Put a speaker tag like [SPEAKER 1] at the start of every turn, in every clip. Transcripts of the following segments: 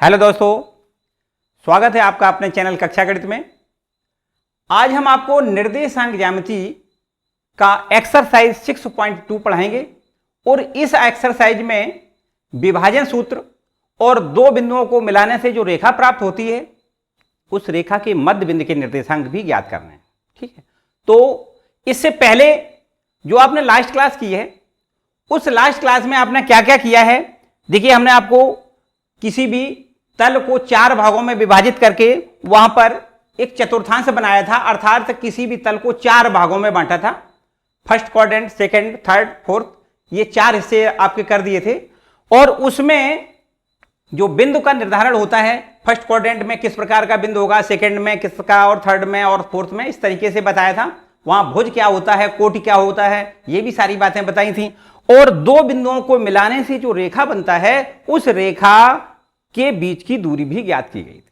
[SPEAKER 1] Hello दोस्तों, स्वागत है आपका अपने चैनल कक्षा गणित में। आज हम आपको निर्देशांक ज्यामिति का एक्सरसाइज 6.2 पढ़ाएंगे और इस एक्सरसाइज में विभाजन सूत्र और दो बिंदुओं को मिलाने से जो रेखा प्राप्त होती है उस रेखा के मध्य बिंदु के निर्देशांक भी ज्ञात करने हैं। ठीक है, तो इससे पहले जो आपने लास्ट क्लास की है उस लास्ट क्लास में आपने क्या क्या किया है, देखिए हमने आपको किसी भी तल को चार भागों में विभाजित करके वहां पर एक चतुर्थांश बनाया था, अर्थात किसी भी तल को चार भागों में बांटा था। First quadrant, second, third, fourth, ये चार हिस्से आपके कर दिए थे। और उसमें जो बिंदु का निर्धारण होता है, फर्स्ट क्वाड्रेंट में किस प्रकार का बिंदु होगा, सेकंड में किसका, और थर्ड में और फोर्थ में, इस तरीके से बताया था। वहां भुज क्या होता है, कोटि क्या होता है, ये भी सारी बातें बताई थी। और दो बिंदुओं को मिलाने से जो रेखा बनता है उस रेखा के बीच की दूरी भी ज्ञात की गई थी।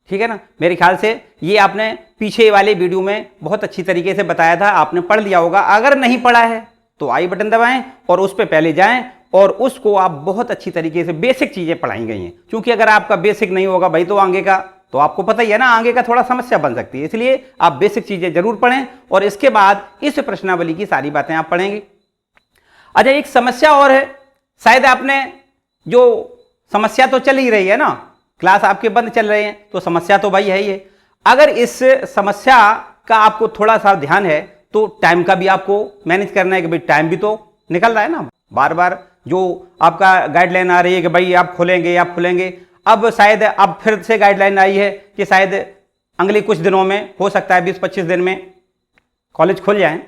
[SPEAKER 1] ठीक है ना, मेरे ख्याल से ये आपने पीछे वाले वीडियो में बहुत अच्छी तरीके से बताया था, आपने पढ़ लिया होगा। अगर नहीं पढ़ा है तो आई बटन दबाएं और उस पर पहले जाएं और उसको आप बहुत अच्छी तरीके से बेसिक चीजें पढ़ाई गई हैं। क्योंकि अगर आपका बेसिक नहीं होगा भाई तो आगे का तो आपको पता ही है ना, आगे का थोड़ा समस्या बन सकती है। इसलिए आप बेसिक चीजें जरूर पढ़ें और इसके बाद इस प्रश्नावली की सारी बातें आप पढ़ेंगे। अच्छा, एक समस्या और है, शायद आपने जो समस्या तो चल ही रही है ना, क्लास आपके बंद चल रहे हैं तो समस्या तो भाई है ही है। अगर इस समस्या का आपको थोड़ा सा ध्यान है तो टाइम का भी आपको मैनेज करना है कि भाई टाइम भी तो निकल रहा है ना। बार बार जो आपका गाइडलाइन आ रही है कि भाई आप खुलेंगे, अब शायद अब फिर से गाइडलाइन आई है कि शायद अगले कुछ दिनों में, हो सकता है 20-25 दिन में कॉलेज खुल जाएं।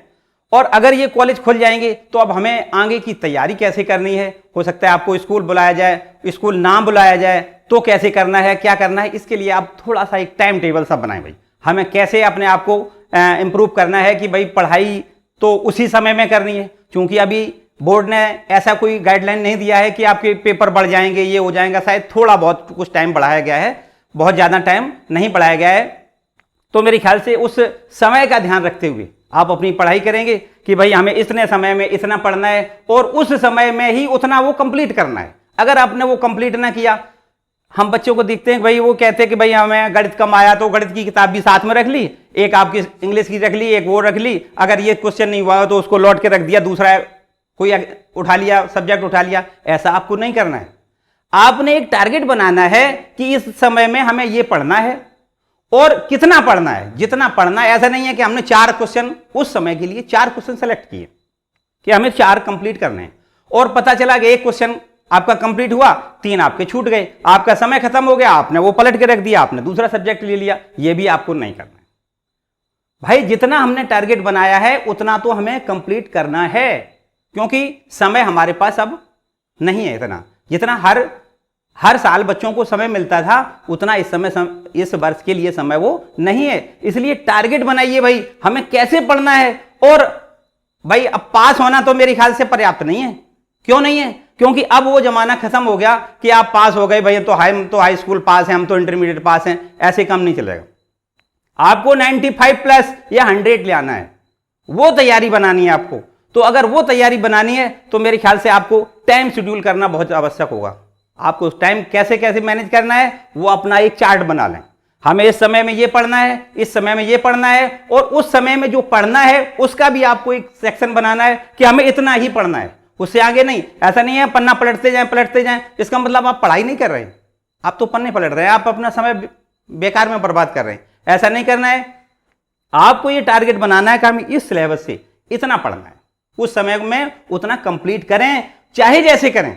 [SPEAKER 1] और अगर ये कॉलेज खुल जाएंगे तो अब हमें आगे की तैयारी कैसे करनी है, हो सकता है आपको स्कूल बुलाया जाए, स्कूल ना बुलाया जाए तो कैसे करना है, क्या करना है, इसके लिए आप थोड़ा सा एक टाइम टेबल सा बनाएं। भाई हमें कैसे अपने आप को इम्प्रूव करना है कि भाई पढ़ाई तो उसी समय में करनी है। क्योंकि अभी बोर्ड ने ऐसा कोई गाइडलाइन नहीं दिया है कि आपके पेपर बढ़ जाएंगे, ये हो जाएगा। शायद थोड़ा बहुत कुछ टाइम बढ़ाया गया है, बहुत ज़्यादा टाइम नहीं बढ़ाया गया है। तो मेरे ख्याल से उस समय का ध्यान रखते हुए आप अपनी पढ़ाई करेंगे कि भाई हमें इतने समय में इतना पढ़ना है और उस समय में ही उतना वो कंप्लीट करना है। अगर आपने वो कंप्लीट ना किया, हम बच्चों को देखते हैं भाई वो कहते हैं कि भाई हमें गणित कम आया तो गणित की किताब भी साथ में रख ली, एक आपकी इंग्लिश की रख ली, एक वो रख ली। अगर ये क्वेश्चन नहीं हुआ तो उसको लौट के रख दिया, दूसरा कोई उठा लिया, सब्जेक्ट उठा लिया। ऐसा आपको नहीं करना है। आपने एक टारगेट बनाना है कि इस समय में हमें ये पढ़ना है और कितना पढ़ना है, जितना पढ़ना है। ऐसा नहीं है कि हमने 4 क्वेश्चन उस समय के लिए 4 क्वेश्चन सेलेक्ट किए कि हमें 4 कंप्लीट करने हैं और पता चला कि एक क्वेश्चन आपका कंप्लीट हुआ, 3 आपके छूट गए, आपका समय खत्म हो गया, आपने वो पलट के रख दिया, आपने दूसरा सब्जेक्ट ले लिया। ये भी आपको नहीं करना है भाई। जितना हमने टारगेट बनाया है उतना तो हमें कंप्लीट करना है, क्योंकि समय हमारे पास अब नहीं है इतना। जितना हर साल बच्चों को समय मिलता था उतना इस वर्ष के लिए समय वो नहीं है। इसलिए टारगेट बनाइए भाई हमें कैसे पढ़ना है। और भाई अब पास होना तो मेरे ख्याल से पर्याप्त नहीं है। क्यों नहीं है? क्योंकि अब वो जमाना खत्म हो गया कि आप पास हो गए भाई, हम तो हाई स्कूल पास हैं, हम तो इंटरमीडिएट पास हैं। ऐसे काम नहीं चलेगा। आपको 95 प्लस या 100 ले आना है, वो तैयारी बनानी है आपको। तो अगर वो तैयारी बनानी है तो मेरे ख्याल से आपको टाइम शेड्यूल करना बहुत आवश्यक होगा। आपको टाइम कैसे मैनेज करना है वो अपना एक चार्ट बना लें। हमें इस समय में ये पढ़ना है, इस समय में ये पढ़ना है, और उस समय में जो पढ़ना है उसका भी आपको एक सेक्शन बनाना है कि हमें इतना ही पढ़ना है, उससे आगे नहीं। ऐसा नहीं है पन्ना पलटते जाएं, इसका मतलब आप पढ़ाई नहीं कर रहे हैं, आप तो पन्ने पलट रहे हैं, आप अपना समय बेकार में बर्बाद कर रहे हैं। ऐसा नहीं करना है। आपको ये टारगेट बनाना है कि हमें इस सिलेबस से इतना पढ़ना है, उस समय में उतना कंप्लीट करें, चाहे जैसे करें।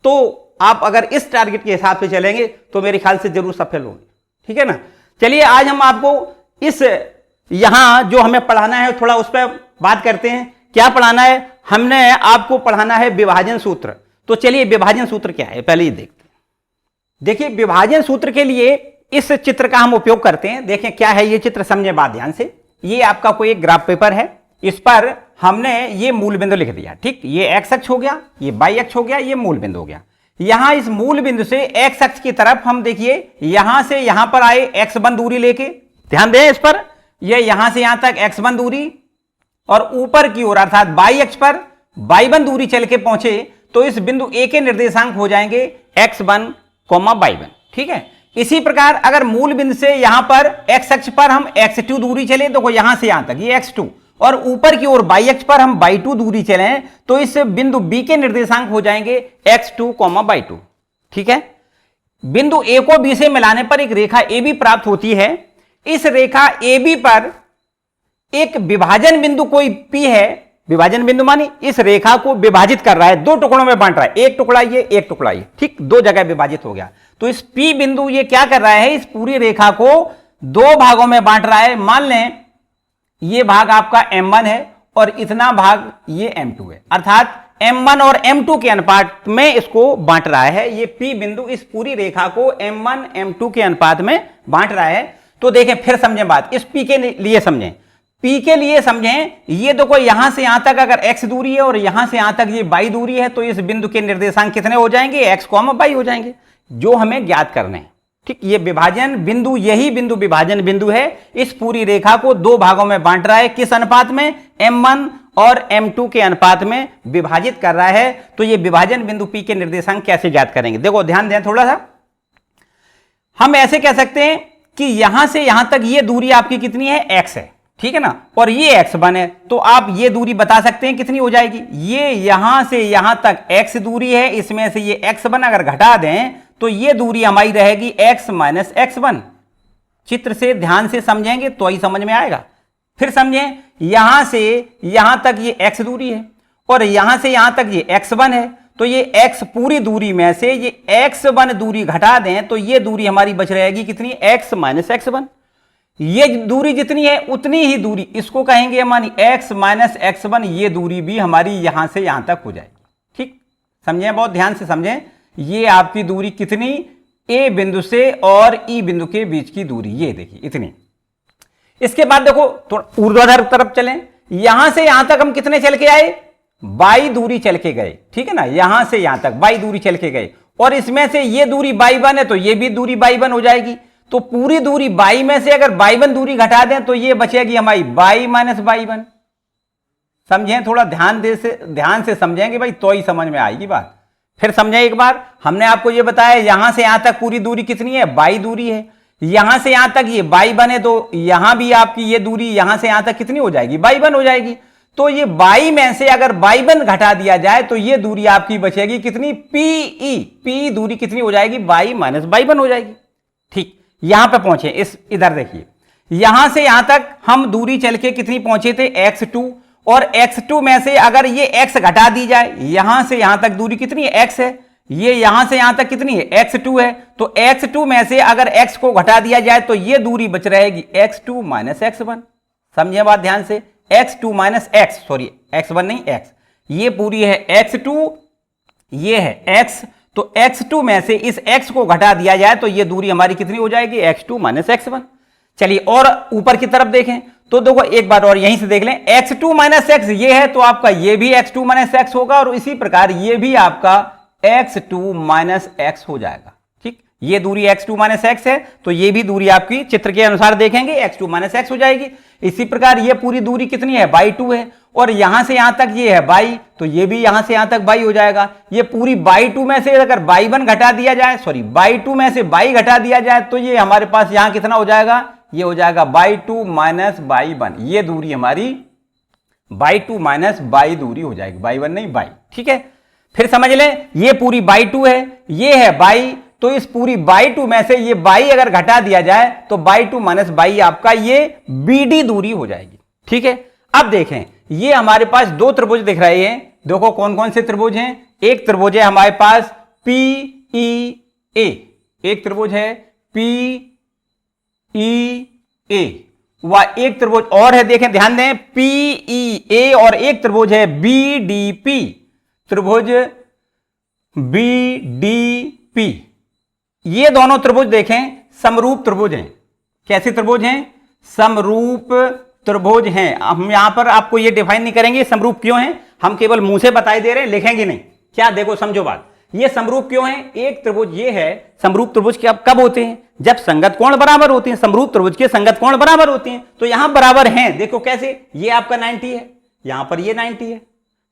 [SPEAKER 1] तो आप अगर इस टारगेट के हिसाब से चलेंगे तो मेरे ख्याल से जरूर सफल होंगे। ठीक है ना। चलिए आज हम आपको इस यहां जो हमें पढ़ाना है थोड़ा उस पर बात करते हैं। क्या पढ़ाना है? हमने आपको पढ़ाना है विभाजन सूत्र। तो चलिए विभाजन सूत्र क्या है पहले ये देखते हैं। देखिए विभाजन सूत्र के लिए इस चित्र का हम उपयोग करते हैं। देखें क्या है ये चित्र, समझे बात ध्यान से। ये आपका कोई एक ग्राफ पेपर है, इस पर हमने ये मूल बिंदु लिख दिया। ठीक, ये एक्स अक्ष हो गया, ये वाई अक्ष हो गया, ये मूल बिंदु हो गया। यहां इस मूल बिंदु से एक्स अक्ष की तरफ हम देखिए यहां से यहां पर आए x1 दूरी लेके, ध्यान दें इस पर, ये यहां से यहां तक x1 दूरी, और ऊपर की ओर अर्थात y अक्ष पर y1 दूरी चल के पहुंचे तो इस बिंदु A के निर्देशांक हो जाएंगे x1, y1। ठीक है। इसी प्रकार अगर मूल बिंदु से यहां पर x अक्ष पर हम x2 दूरी चले, देखो यहां से यहां तक ये x2, और ऊपर की ओर y अक्ष पर हम y2 दूरी चले, तो इस बिंदु B के निर्देशांक हो जाएंगे x2, y2। ठीक है। बिंदु A को B से मिलाने पर एक रेखा AB प्राप्त होती है। इस रेखा AB पर एक विभाजन बिंदु कोई P है, विभाजन बिंदु मानी इस रेखा को विभाजित कर रहा है, दो टुकड़ों में बांट रहा है, एक टुकड़ा ये, एक टुकड़ा ये, ठीक, दो जगह विभाजित हो गया। तो इस P बिंदु ये क्या कर रहा है, इस पूरी रेखा को दो भागों में बांट रहा है। मान लें ये भाग आपका M1 है और इतना भाग ये M2 है, अर्थात M1 और M2 के अनुपात में इसको बांट रहा है। ये P बिंदु इस पूरी रेखा को M1 M2 के अनुपात में बांट रहा है। तो देखें, फिर समझें बात, इस P के लिए समझें, P के लिए समझें, ये देखो यहां से यहां तक अगर x दूरी है और यहां से यहां तक ये y दूरी है, तो इस बिंदु के निर्देशांक कितने हो जाएंगे, x, y हो जाएंगे, जो हमें ज्ञात करने हैं। ठीक, ये विभाजन बिंदु, यही बिंदु विभाजन बिंदु है। इस पूरी रेखा को दो भागों में बांट रहा है, किस अनुपात में, M1 और M2 के अनुपात में विभाजित कर रहा है। तो ये विभाजन बिंदु P के निर्देशांक कैसे ज्ञात करेंगे, देखो ध्यान दें थोड़ा सा। हम ऐसे कह सकते हैं कि यहां से यहां तक ये दूरी आपकी कितनी है, x है, ठीक है ना, और ये x1 है, तो आप ये दूरी बता सकते हैं कितनी हो जाएगी। ये यहां से यहां तक x दूरी है, इसमें से ये x1 अगर घटा दें तो ये दूरी हमारी रहेगी x माइनस x1। चित्र से ध्यान से समझेंगे तो ही समझ में आएगा। फिर समझें, यहां से यहां तक ये x दूरी है और यहां से यहां तक ये x1 है, तो ये x पूरी दूरी में से ये x1 दूरी घटा दें तो ये दूरी हमारी बच रहेगी कितनी, x माइनस x1। ये दूरी जितनी है उतनी ही दूरी इसको कहेंगे हमारी x माइनस x1, ये दूरी भी हमारी यहां से यहां तक हो जाएगी। ठीक, समझें, बहुत ध्यान से समझें, ये आपकी दूरी कितनी, A बिंदु से और E बिंदु के बीच की दूरी, ये देखिए इतनी। इसके बाद देखो थोड़ा ऊर्ध्वाधर तरफ चलें, यहां से यहां तक हम कितने चल के आए, y दूरी चल के गए, ठीक है ना, यहां से यहां तक y दूरी चल के गए, और इसमें से ये दूरी y1 है तो ये भी दूरी y1 हो जाएगी। तो पूरी दूरी y में से अगर y1 दूरी घटा दें तो ये बचेगी हमारी y माइनस y1। समझें, थोड़ा ध्यान से समझेंगे भाई, तो ही समझ में आएगी बात। फिर समझें एक बार, हमने आपको ये बताया यहां से यहां तक पूरी दूरी कितनी है, y दूरी है, यहां से यहां तक ये y1 है, तो यहां भी आपकी ये दूरी यहां से यहां तक कितनी हो जाएगी, y1 हो जाएगी। तो ये y में से अगर y1 घटा दिया जाए तो ये दूरी आपकी बचेगी कितनी, P दूरी कितनी हो जाएगी, y माइनस y1 हो जाएगी। ठीक, यहां पे पहुंचे, इस इधर देखिए, यहां से यहां तक हम दूरी चल के कितनी पहुंचे थे, x2, और x2 में से अगर ये x घटा दी जाए, यहां से यहां तक दूरी कितनी है, x है, ये यहां से यहां तक कितनी है, x2 है, तो x2 में से अगर x को घटा दिया जाए तो ये दूरी बच रहेगी x2 माइनस x1। समझिए बात ध्यान से, x2 minus x, sorry x1 नहीं x, ये पूरी है x2, ये है x, तो x2 में से इस x को घटा दिया जाए तो ये दूरी हमारी कितनी हो जाएगी, x2 माइनस x1। चलिए और ऊपर की तरफ देखें तो देखो एक बार और यहीं से देख लें, x2 माइनस x ये है तो आपका ये भी x2 माइनस x होगा, और इसी प्रकार ये भी आपका x2 माइनस x हो जाएगा। ठीक, ये दूरी x2 माइनस x है तो ये भी दूरी आपकी चित्र के अनुसार देखेंगे x2 माइनस x हो जाएगी। इसी प्रकार ये पूरी दूरी कितनी है, y2 है, और यहां से यहां तक ये है y, तो ये भी यहां से यहां तक y हो जाएगा। ये पूरी y2 में से अगर y1 घटा दिया जाए, सॉरी y2 में से y घटा दिया जाए तो ये हमारे पास यहां कितना हो जाएगा, ये हो जाएगा y2 माइनस y1, ये दूरी हमारी y2 माइनस y दूरी हो जाएगी, y1 नहीं y। ठीक है, फिर समझ लें, ये पूरी y2 है, ये है y, तो इस पूरी y2 में से ये y अगर घटा दिया जाए तो y2 माइनस y आपका ये BD दूरी हो जाएगी। ठीक है, अब देखें, ये हमारे पास दो त्रिभुज दिख रहे हैं, देखो कौन कौन से त्रिभुज हैं। एक त्रिभुज है हमारे पास PEA, एक त्रिभुज है PEA, व एक त्रिभुज और है, देखें ध्यान दें, PEA, और एक त्रिभुज है BDP, त्रिभुज BDP। ये दोनों त्रिभुज देखें समरूप त्रिभुज हैं। कैसे त्रिभुज हैं, समरूप त्रिभुज हैं। हम यहां पर आपको ये डिफाइन नहीं करेंगे समरूप क्यों हैं, हम केवल मुंह से बताई दे रहे हैं, लिखेंगे नहीं। क्या, देखो समझो बात, ये समरूप क्यों है। एक त्रिभुज ये है, समरूप त्रिभुज के अब कब होते हैं, जब संगत कोण बराबर होते हैं। समरूप त्रिभुज के संगत कोण बराबर होते हैं, तो यहां बराबर हैं, देखो कैसे, ये आपका 90 है, यहां पर ये 90 है,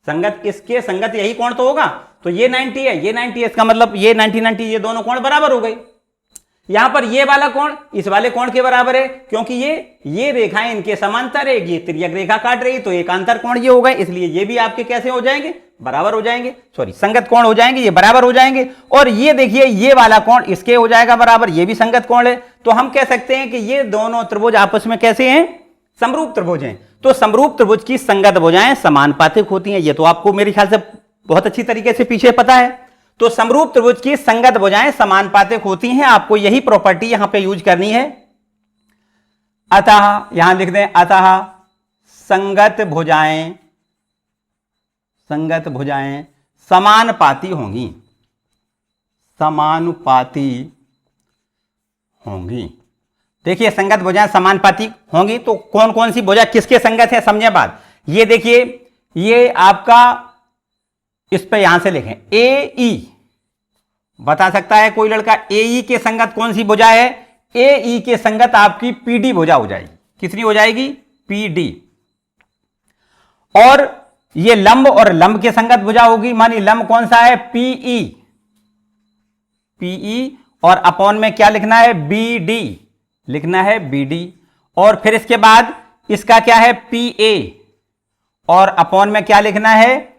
[SPEAKER 1] संगत इसके संगत यही कोण तो होगा, तो ये 90 है, ये 90 है, इसका मतलब ये 90 90, ये दोनों कोण बराबर हो गए। यहां पर ये वाला कोण इस वाले कोण के बराबर है, क्योंकि ये रेखाएं इनके समांतर है, ये तिर्यक रेखा काट रही, तो एकांतर कोण ये होगा, इसलिए ये भी आपके कैसे हो जाएंगे, बराबर हो जाएंगे, सॉरी संगत कोण हो जाएंगे, ये बराबर हो जाएंगे। और ये देखिए ये वाला कोण इसके हो जाएगा बराबर, ये भी संगत कोण है, तो हम कह सकते हैं कि ये दोनों त्रिभुज आपस में कैसे हैं, समरूप त्रिभुज हैं। तो समरूप त्रिभुज की संगत भुजाएं समानुपातिक होती हैं, ये तो आपको मेरे ख्याल से बहुत अच्छी तरीके से पीछे पता है। तो समरूप त्रिभुज की संगत भुजाएं समानुपातिक होती हैं, आपको यही प्रॉपर्टी यहां पे यूज करनी है। अतः यहां लिख दें, अतः संगत भुजाएं समानुपाती होंगी, समानुपाती होंगी। देखिए संगत भुजाएं समानुपाती होंगी, तो कौन कौन सी भुजा किसके संगत है समझे बात। ये देखिए ये आपका इस पे यहां से लिखें ए ई, बता सकता है कोई लड़का ए ई के संगत कौन सी भुजा है, ए ई के संगत आपकी पी डी भुजा हो जाएगी। कितनी हो जाएगी, पी डी। और ये लंब और लंब के संगत भुजा होगी, मानी लंब कौन सा है, पीई, पीई, और अपॉन में क्या लिखना है, बी डी लिखना है, बी डी। और फिर इसके बाद इसका क्या है, पी ए, और अपॉन में क्या लिखना है,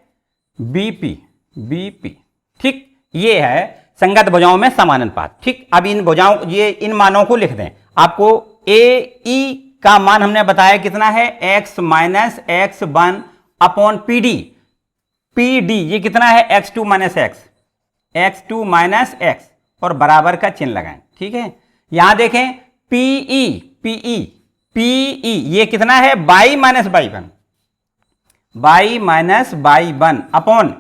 [SPEAKER 1] बीपी, बीपी। ठीक, ये है संगत भुजाओं में समानुपात। ठीक, अब इन भुजाओं ये इन मानों को लिख दें। आपको ए ई का मान हमने बताया कितना है, x minus x one upon P D, P D ये कितना है, x2 minus x, x2 minus x, और बराबर का चिन्ह लगाएं। ठीक है, यहां देखें पीई, पीई, पीई ये कितना है, y minus y one, y minus y one upon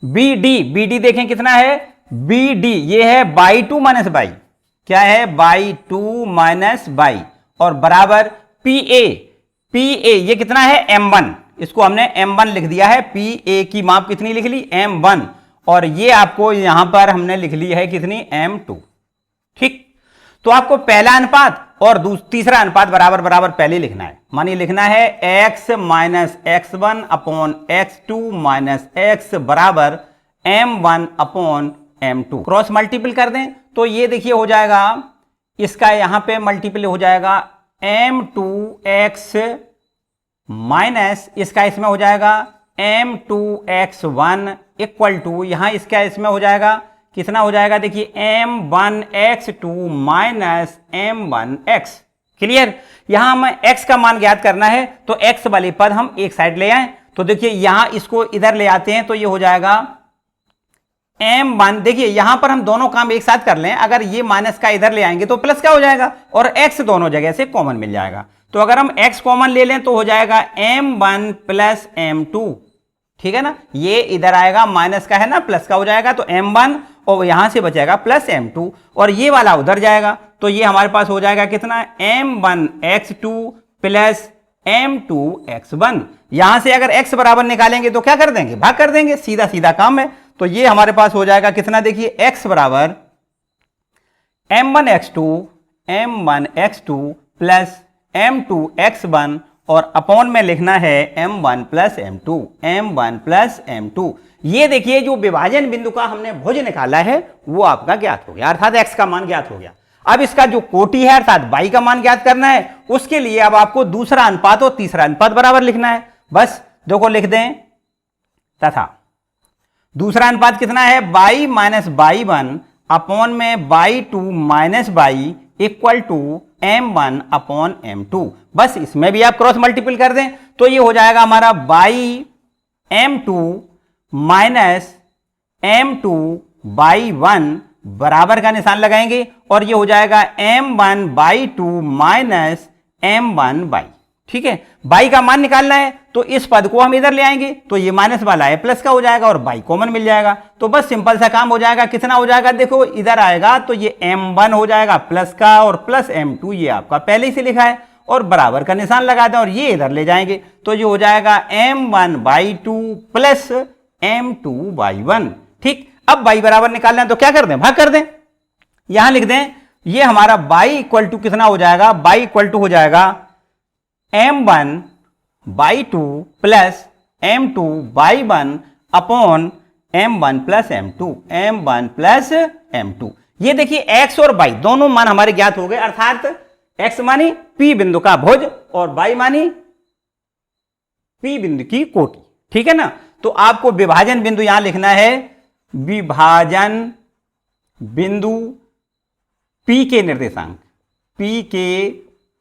[SPEAKER 1] B D, B D देखें कितना है, बी डी ये है बाई टू माइनस बाई, क्या है, बाई टू माइनस बाई, और बराबर पी ए, पी ए ये कितना है, m1, इसको हमने m1 लिख दिया है, पी ए की माप कितनी लिख ली, m1, और ये आपको यहां पर हमने लिख ली है कितनी, m2। ठीक, तो आपको पहला अनुपात और तीसरा अनुपात बराबर बराबर पहले लिखना है। मानिए लिखना है x minus x one upon x2 minus x बराबर m1 अपॉन m2। क्रॉस मल्टीपल कर दें तो ये देखिए हो जाएगा, इसका यहां पे मल्टीपल हो जाएगा m2x माइनस इसका इसमें हो जाएगा m2x1 इक्वल टू, यहां इसका इसमें हो जाएगा कितना हो जाएगा, देखिए m1x2 माइनस m1x। क्लियर, यहां हमें x का मान ज्ञात करना है, तो x वाले पद हम एक साइड ले आए, तो देखिए यहां इसको इधर ले आते हैं, तो ये हो जाएगा m1। देखिए यहां पर हम दोनों काम एक साथ कर लें, अगर ये माइनस का इधर ले आएंगे तो प्लस का हो जाएगा, और x दोनों जगह से कॉमन मिल जाएगा। तो अगर हम x कॉमन ले लें तो हो जाएगा m1 प्लस m2। ठीक है ना, ये इधर आएगा, माइनस का है ना, प्लस का हो जाएगा, तो m1 और यहां से बचेगा प्लस m2, और ये वाला उधर जाएगा, तो ये हमारे पास हो जाएगा कितना, m1x2 प्लस m2x1। यहां से अगर x बराबर निकालेंगे तो क्या कर देंगे, भाग कर देंगे, सीधा सीधा काम है। तो ये हमारे पास हो जाएगा कितना, देखिए x बराबर m1x2 प्लस m2x1, और अपॉन में लिखना है m1 plus m2, m1 plus m2। ये देखिए जो विभाजन बिंदु का हमने भुज निकाला है वो आपका ज्ञात हो गया, अर्थात x का मान ज्ञात हो गया। अब इसका जो कोटि है अर्थात y का मान ज्ञात करना है, उसके लिए अब आपको दूसरा अनुपात और तीसरा अनुपात बराबर लिखना है। बस देखो लिख दें, तथा दूसरा अनुपात कितना है, y minus y one upon में y2 minus y equal to m1 अपॉन m2। बस इसमें भी आप क्रॉस मल्टीपल कर दें तो ये हो जाएगा हमारा by m2 minus m2 by 1 बराबर का निशान लगाएंगे, और ये हो जाएगा m1 by 2 minus m1 by. ठीक है, बाई का मान निकालना है तो इस पद को हम इधर ले आएंगे, तो ये माइनस वाला है प्लस का हो जाएगा, और बाई कॉमन मिल जाएगा, तो बस सिंपल सा काम हो जाएगा। कितना हो जाएगा, देखो इधर आएगा तो ये m1 हो जाएगा प्लस का, और प्लस m2 ये आपका पहले ही से लिखा है, और बराबर का निशान लगा दें और ये इधर ले जाएंगे, तो ये हो जाएगा m1 by 2 plus m2 by 1। ठीक, अब बाई बराबर निकालना है तो क्या कर दें, भाग कर दें, यहां लिख दें, ये हमारा बाई इक्वल टू कितना हो जाएगा, बाई इक्वल टू हो जाएगा m1 by 2 plus m2 by 1 upon m1 plus m2, m1 plus m2। ये देखिए x और y दोनों मान हमारे ज्ञात हो गए, अर्थात x मानी p बिंदु का भुज और y मानी p बिंदु की कोटि। ठीक है ना। तो आपको विभाजन बिंदु यहां लिखना है, विभाजन बिंदु p के निर्देशांक, p के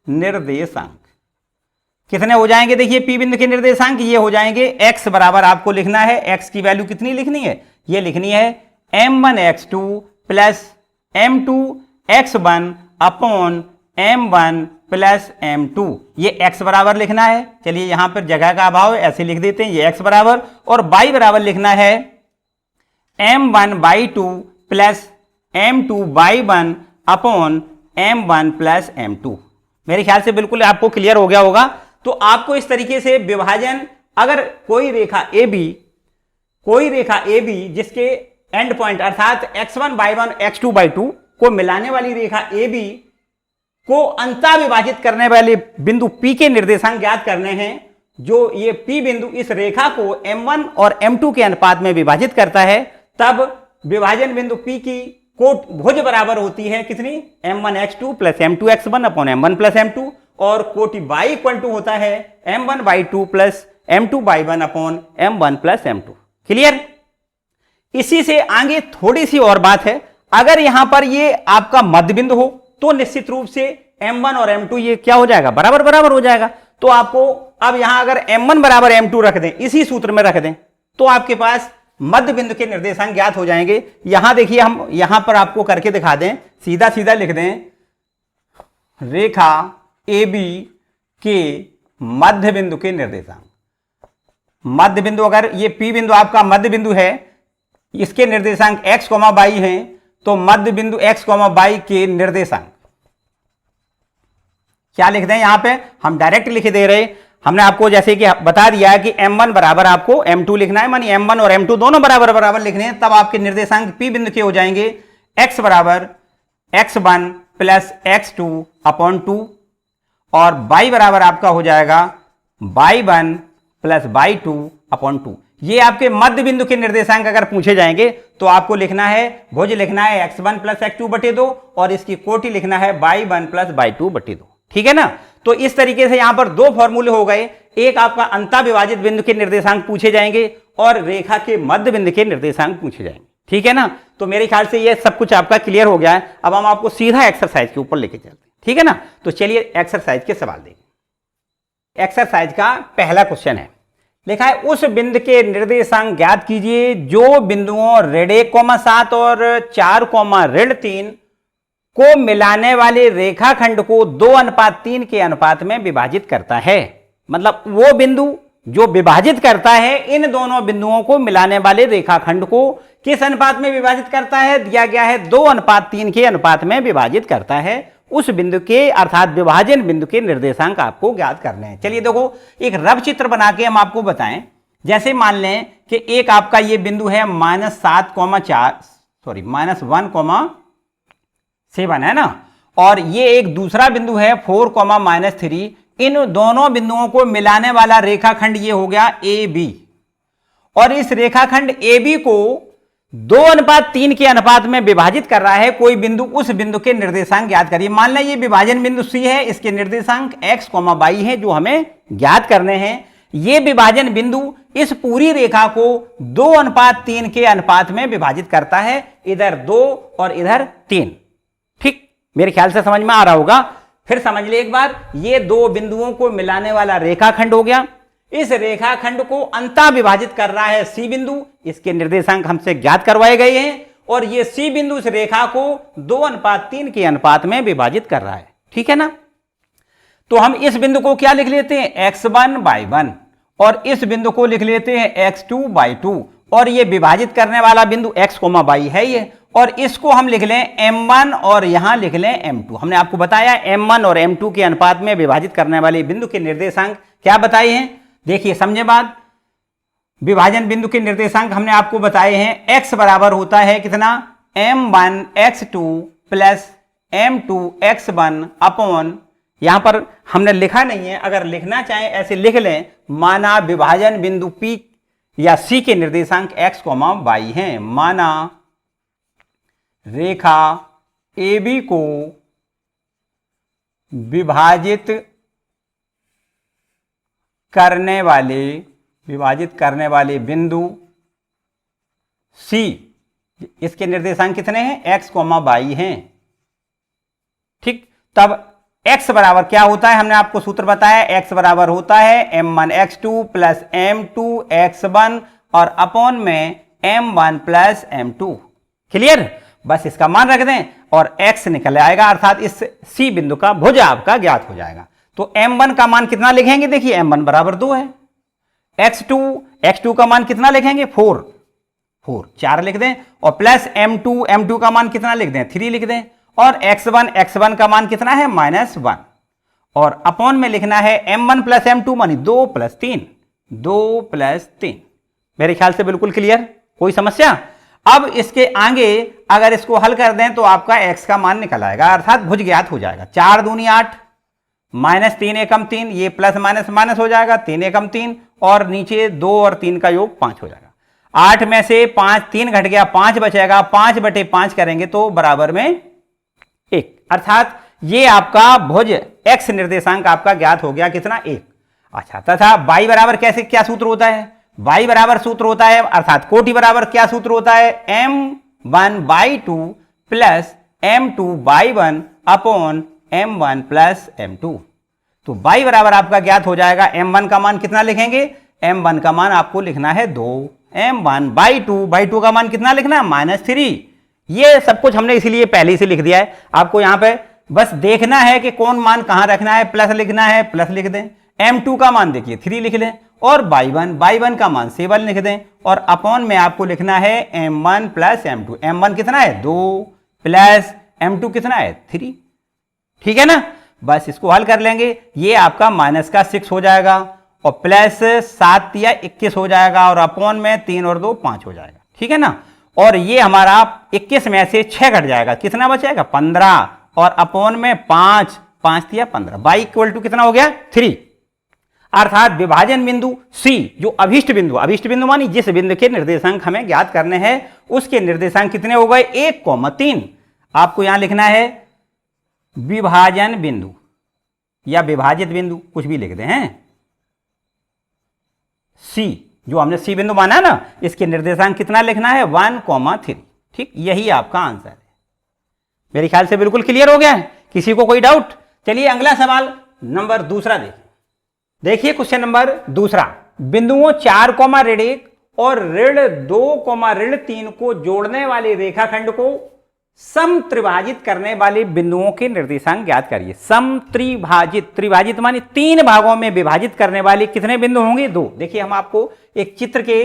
[SPEAKER 1] निर्देशांक कितने हो जाएंगे? देखिए p बिंदु के निर्देशांक ये हो जाएंगे, x बराबर आपको लिखना है, x की वैल्यू कितनी लिखनी है? ये लिखनी है m1 x2 plus m2 x1 upon m1 plus m2। ये x बराबर लिखना है। चलिए यहां पर जगह का अभाव है, ऐसे लिख देते हैं, ये x बराबर, और y बराबर लिखना है m1 y2 plus m2 y1 upon m1 plus m2। मेरे ख्याल से बिल्कुल आपको क्लियर हो गया होगा। तो आपको इस तरीके से विभाजन, अगर कोई रेखा AB जिसके एंड पॉइंट अर्थात x1 y1 x2 y2 को मिलाने वाली रेखा AB को अंतः विभाजित करने वाले बिंदु P के निर्देशांक ज्ञात करने हैं, जो ये P बिंदु इस रेखा को m1 और m2 के अनुपात में विभाजित करता है, तब विभाजन बिंदु P की कोट भुज बराबर होती है कितनी? m1 x2 plus m2 x1 upon m1 plus m2, और कोटि y इक्वल टू होता है m1 y2 plus m2 y1 upon m1 plus m2। Clear? इसी से आगे थोड़ी सी और बात है, अगर यहां पर ये आपका मध्य बिंदु हो तो निश्चित रूप से m1 और m2 ये क्या हो जाएगा? बराबर बराबर हो जाएगा। तो आपको अब यहां अगर m1 बराबर m2 रख दें, इसी सूत्र में रख दें, तो आपके पास मध्य बिंदु के निर्देशांक ज्ञात हो जाएंगे। यहां देखिए, हम यहां पर आपको करके दिखा दें, सीधा सीधा लिख दें, रेखा AB के मध्य बिंदु के निर्देशांक। मध्य बिंदु, अगर ये P बिंदु आपका मध्य बिंदु है, इसके निर्देशांक x, y हैं, तो मध्य बिंदु x, y के निर्देशांक क्या लिख दें? यहां पे हम डायरेक्ट लिख दे रहे, हमने आपको जैसे कि बता दिया है कि m1 बराबर आपको m2 लिखना है, मानी m1 और m2 दोनों बराबर बराबर लिखने हैं, तब आपके निर्देशांक P बिंदु के हो जाएंगे x बराबर x1 प्लस x2 अपॉन 2, और y बराबर आपका हो जाएगा y1 प्लस y2 अपॉन 2। ये आपके मध्य बिंदु के निर्देशांक अगर पूछे जाएंगे तो आपको लिखना है, भुज लिखना है x1 प्लस x2 बटे 2, और इसकी कोटि लिखना है y1 प्लस y2 बटे 2। ठीक है ना। तो इस तरीके से यहां पर दो फॉर्मूले हो गए, एक आपका अंतः विभाजित बिंदु के निर्देशांक पूछे जाएंगे और रेखा के मध्य बिंदु के निर्देशांक पूछे जाएंगे। ठीक है ना। तो मेरे ख्याल से ये सब कुछ आपका क्लियर हो गया है। अब हम आपको सीधा एक्सरसाइज के ऊपर लेके चलते हैं। ठीक है ना। तो चलिए एक्सरसाइज के सवाल देखें। एक्सरसाइज का पहला क्वेश्चन है, लिखा है उस बिंदु के निर्देशांक ज्ञात कीजिए जो बिंदुओं ऋण 1,7 और 4,3 को मिलाने वाले रेखाखंड को 2:3 के अनुपात में विभाजित करता है। मतलब वो बिंदु जो विभाजित करता है इन दोनों बिंदुओं को मिलाने वाले रेखाखंड को किस अनुपात में विभाजित करता है? दिया गया है 2:3 के अनुपात में विभाजित करता है। उस बिंदु के अर्थात विभाजन बिंदु के निर्देशांक आपको ज्ञात करने हैं। चलिए देखो, एक रफ चित्र बना के हम आपको बताएं। जैसे मान लें कि एक आपका ये बिंदु है -1,7 है ना, और ये एक दूसरा बिंदु है 4,-3। इन दोनों बिंदुओं को मिलाने वाला रेखाखंड ये हो गया AB, और इस रेखाखंड AB को 2:3 के अनुपात में विभाजित कर रहा है कोई बिंदु। उस बिंदु के निर्देशांक ज्ञात करिए। मान लें ये विभाजन बिंदु C है, इसके निर्देशांक x, y है जो हमें ज्ञात करने हैं। ये विभाजन बिंदु इस पूरी रेखा को 2:3 के अनुपात में विभाजित करता है, इधर 2 और इधर 3। ठीक, मेरे ख्याल से समझ में आ रहा होगा। फिर समझ ले एक बार, ये दो बिंदुओं को मिलाने वाला रेखाखंड हो गया। इस रेखाखंड को अंतः विभाजित कर रहा है C बिंदु, इसके निर्देशांक हमसे ज्ञात करवाए गए हैं, और ये C बिंदु इस रेखा को 2:3 के अनुपात में विभाजित कर रहा है। ठीक है ना। तो हम इस बिंदु को क्या लिख लेते हैं? x1 y1, और इस बिंदु को लिख लेते हैं x2 y2, और ये विभाजित करने वाला बिंदु x, y है ये, और इसको हम लिख लें m1 और यहां लिख लें m2। हमने आपको बताया m1 और m2 के अनुपात में विभाजित करने वाले बिंदु के निर्देशांक क्या बताए हैं। देखिए समझे बात, विभाजन बिंदु के निर्देशांक हमने आपको बताए हैं। x बराबर होता है कितना? m1 x2 plus m2 x1 upon, यहां पर हमने लिखा नहीं है, अगर लिखना चाहें ऐसे लिख लें, माना विभाजन बिंदु P या C के निर्देशांक x, y हैं। माना रेखा AB को विभाजित करने वाले बिंदु C, इसके निर्देशांक कितने हैं? x, y हैं। ठीक, तब x बराबर क्या होता है? हमने आपको सूत्र बताया, x बराबर होता है m1x2 प्लस m2x1 और अपॉन में m1 प्लस m2। क्लियर? बस इसका मान रख दें और x निकल आएगा, अर्थात इस C बिंदु का भुज आपका ज्ञात हो जाएगा। तो m1 का मान कितना लिखेंगे? देखिए m1 बराबर 2 है। x2 का मान कितना लिखेंगे? 4 लिख दें और प्लस m2 का मान कितना लिख दें? 3 लिख दें और x1 का मान कितना है? -1 और अपॉन में लिखना है m1 प्लस m2 मानी 2 प्लस 3। मेरे ख्याल से बिल्कुल क्लियर, कोई समस्या? अब इसके आगे अगर इसको हल कर दें तो आपका x का मान निकल आएगा, अर्थात भुज ज्ञात हो जाएगा। 4 दूनी 8 -3 एकम 3, ये प्लस माइनस हो जाएगा, 3 एकम 3 और नीचे 2 और 3 का योग 5 हो जाएगा। 8 में से 3 घट गया, 5 बचेगा, 5/5 करेंगे तो बराबर में 1, अर्थात ये आपका भुज x निर्देशांक आपका ज्ञात हो गया, कितना? 1। अच्छा, तथा y बराबर कैसे क्या सूत्र होता है? y बराबर सूत्र होता है, अर्थात कोटि बराबर क्या सूत्र होता है? m1/2 plus m2/1 upon m1 plus m2। तो y बराबर आपका ज्ञात हो जाएगा, m1 का मान कितना लिखेंगे? m1 का मान आपको लिखना है 2, m1/2 का मान कितना लिखना है? -3। ये सब कुछ हमने इसीलिए पहले से लिख दिया है, आपको यहां पे बस देखना है कि कौन मान कहां रखना है, प्लस लिखना है, प्लस लिख दें। m2 का मान देखिए 3 लिख लें और y1 का मान 7 लिख दें और अपॉन में आपको लिखना है m1 प्लस m2। m1 कितना है? 2 प्लस m2 कितना है? 3। ठीक है ना? बस इसको हल कर लेंगे, ये आपका -6 हो जाएगा और प्लस 7 या 21 हो जाएगा और अपॉन में 3 और 2 5 हो जाएगा। ठीक है ना? और ये हमारा 21 में से 6 घट जाएगा, कितना बचेगा? 15 और अपॉन में 5 या 15, y इक्वल टू कितना हो गया? 3। अर्थात विभाजन बिंदु C जो अभिष्ट बिंदु मानी जिस बिंदु के निर्देशांक हमें ज्ञात करने हैं उसके निर्देशांक कितने हो गए? 1,3। आपको यहां लिखना है विभाजन बिंदु या विभाजित बिंदु, कुछ भी लिख दें हैं। C जो हमने C बिंदु माना ना, इसके निर्देशांक कितना लिखना है? 1,3। ठीक, यही आपका आंसर है। मेरे ख्याल से बिल्कुल क्लियर हो गया है, किसी को कोई डाउट? चलिए अगला सवाल नंबर दूसरा देखिए क्वेश्चन नंबर दूसरा, बिंदुओं 4, ऋण 1 और ऋण 2, ऋण 3 को जोड़ने वाले रेखाखंड को समत्रिभाजित करने वाले बिंदुओं के निर्देशांक ज्ञात करिए। समत्रिभाजित माने 3 भागों में विभाजित करने वाले कितने बिंदु होंगे? 2। देखिए हम आपको एक चित्र के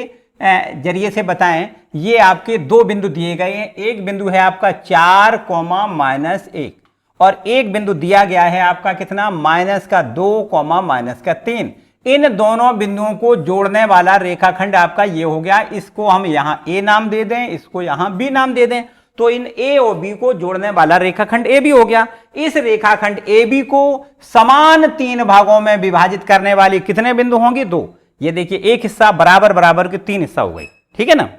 [SPEAKER 1] जरिए से बताएं, ये आपके 2 बिंदु दिए गए हैं। एक बिंदु है आपका 4, -1 और एक बिंदु दिया गया है आपका कितना? -2, -3। इन दोनों बिंदुओं को जोड़ने वाला रेखाखंड आपका ये हो गया। इसको हम यहां A नाम दे दें, इसको यहां B नाम दे दें, तो इन A और B को जोड़ने वाला रेखाखंड AB हो गया। इस रेखाखंड AB को समान 3 भागों में विभाजित करने वाले कितने बिंदु होंगे? 2। ये देखिए एक हिस्सा बराबर के 3 हिस्सा हो गए। ठीक है ना?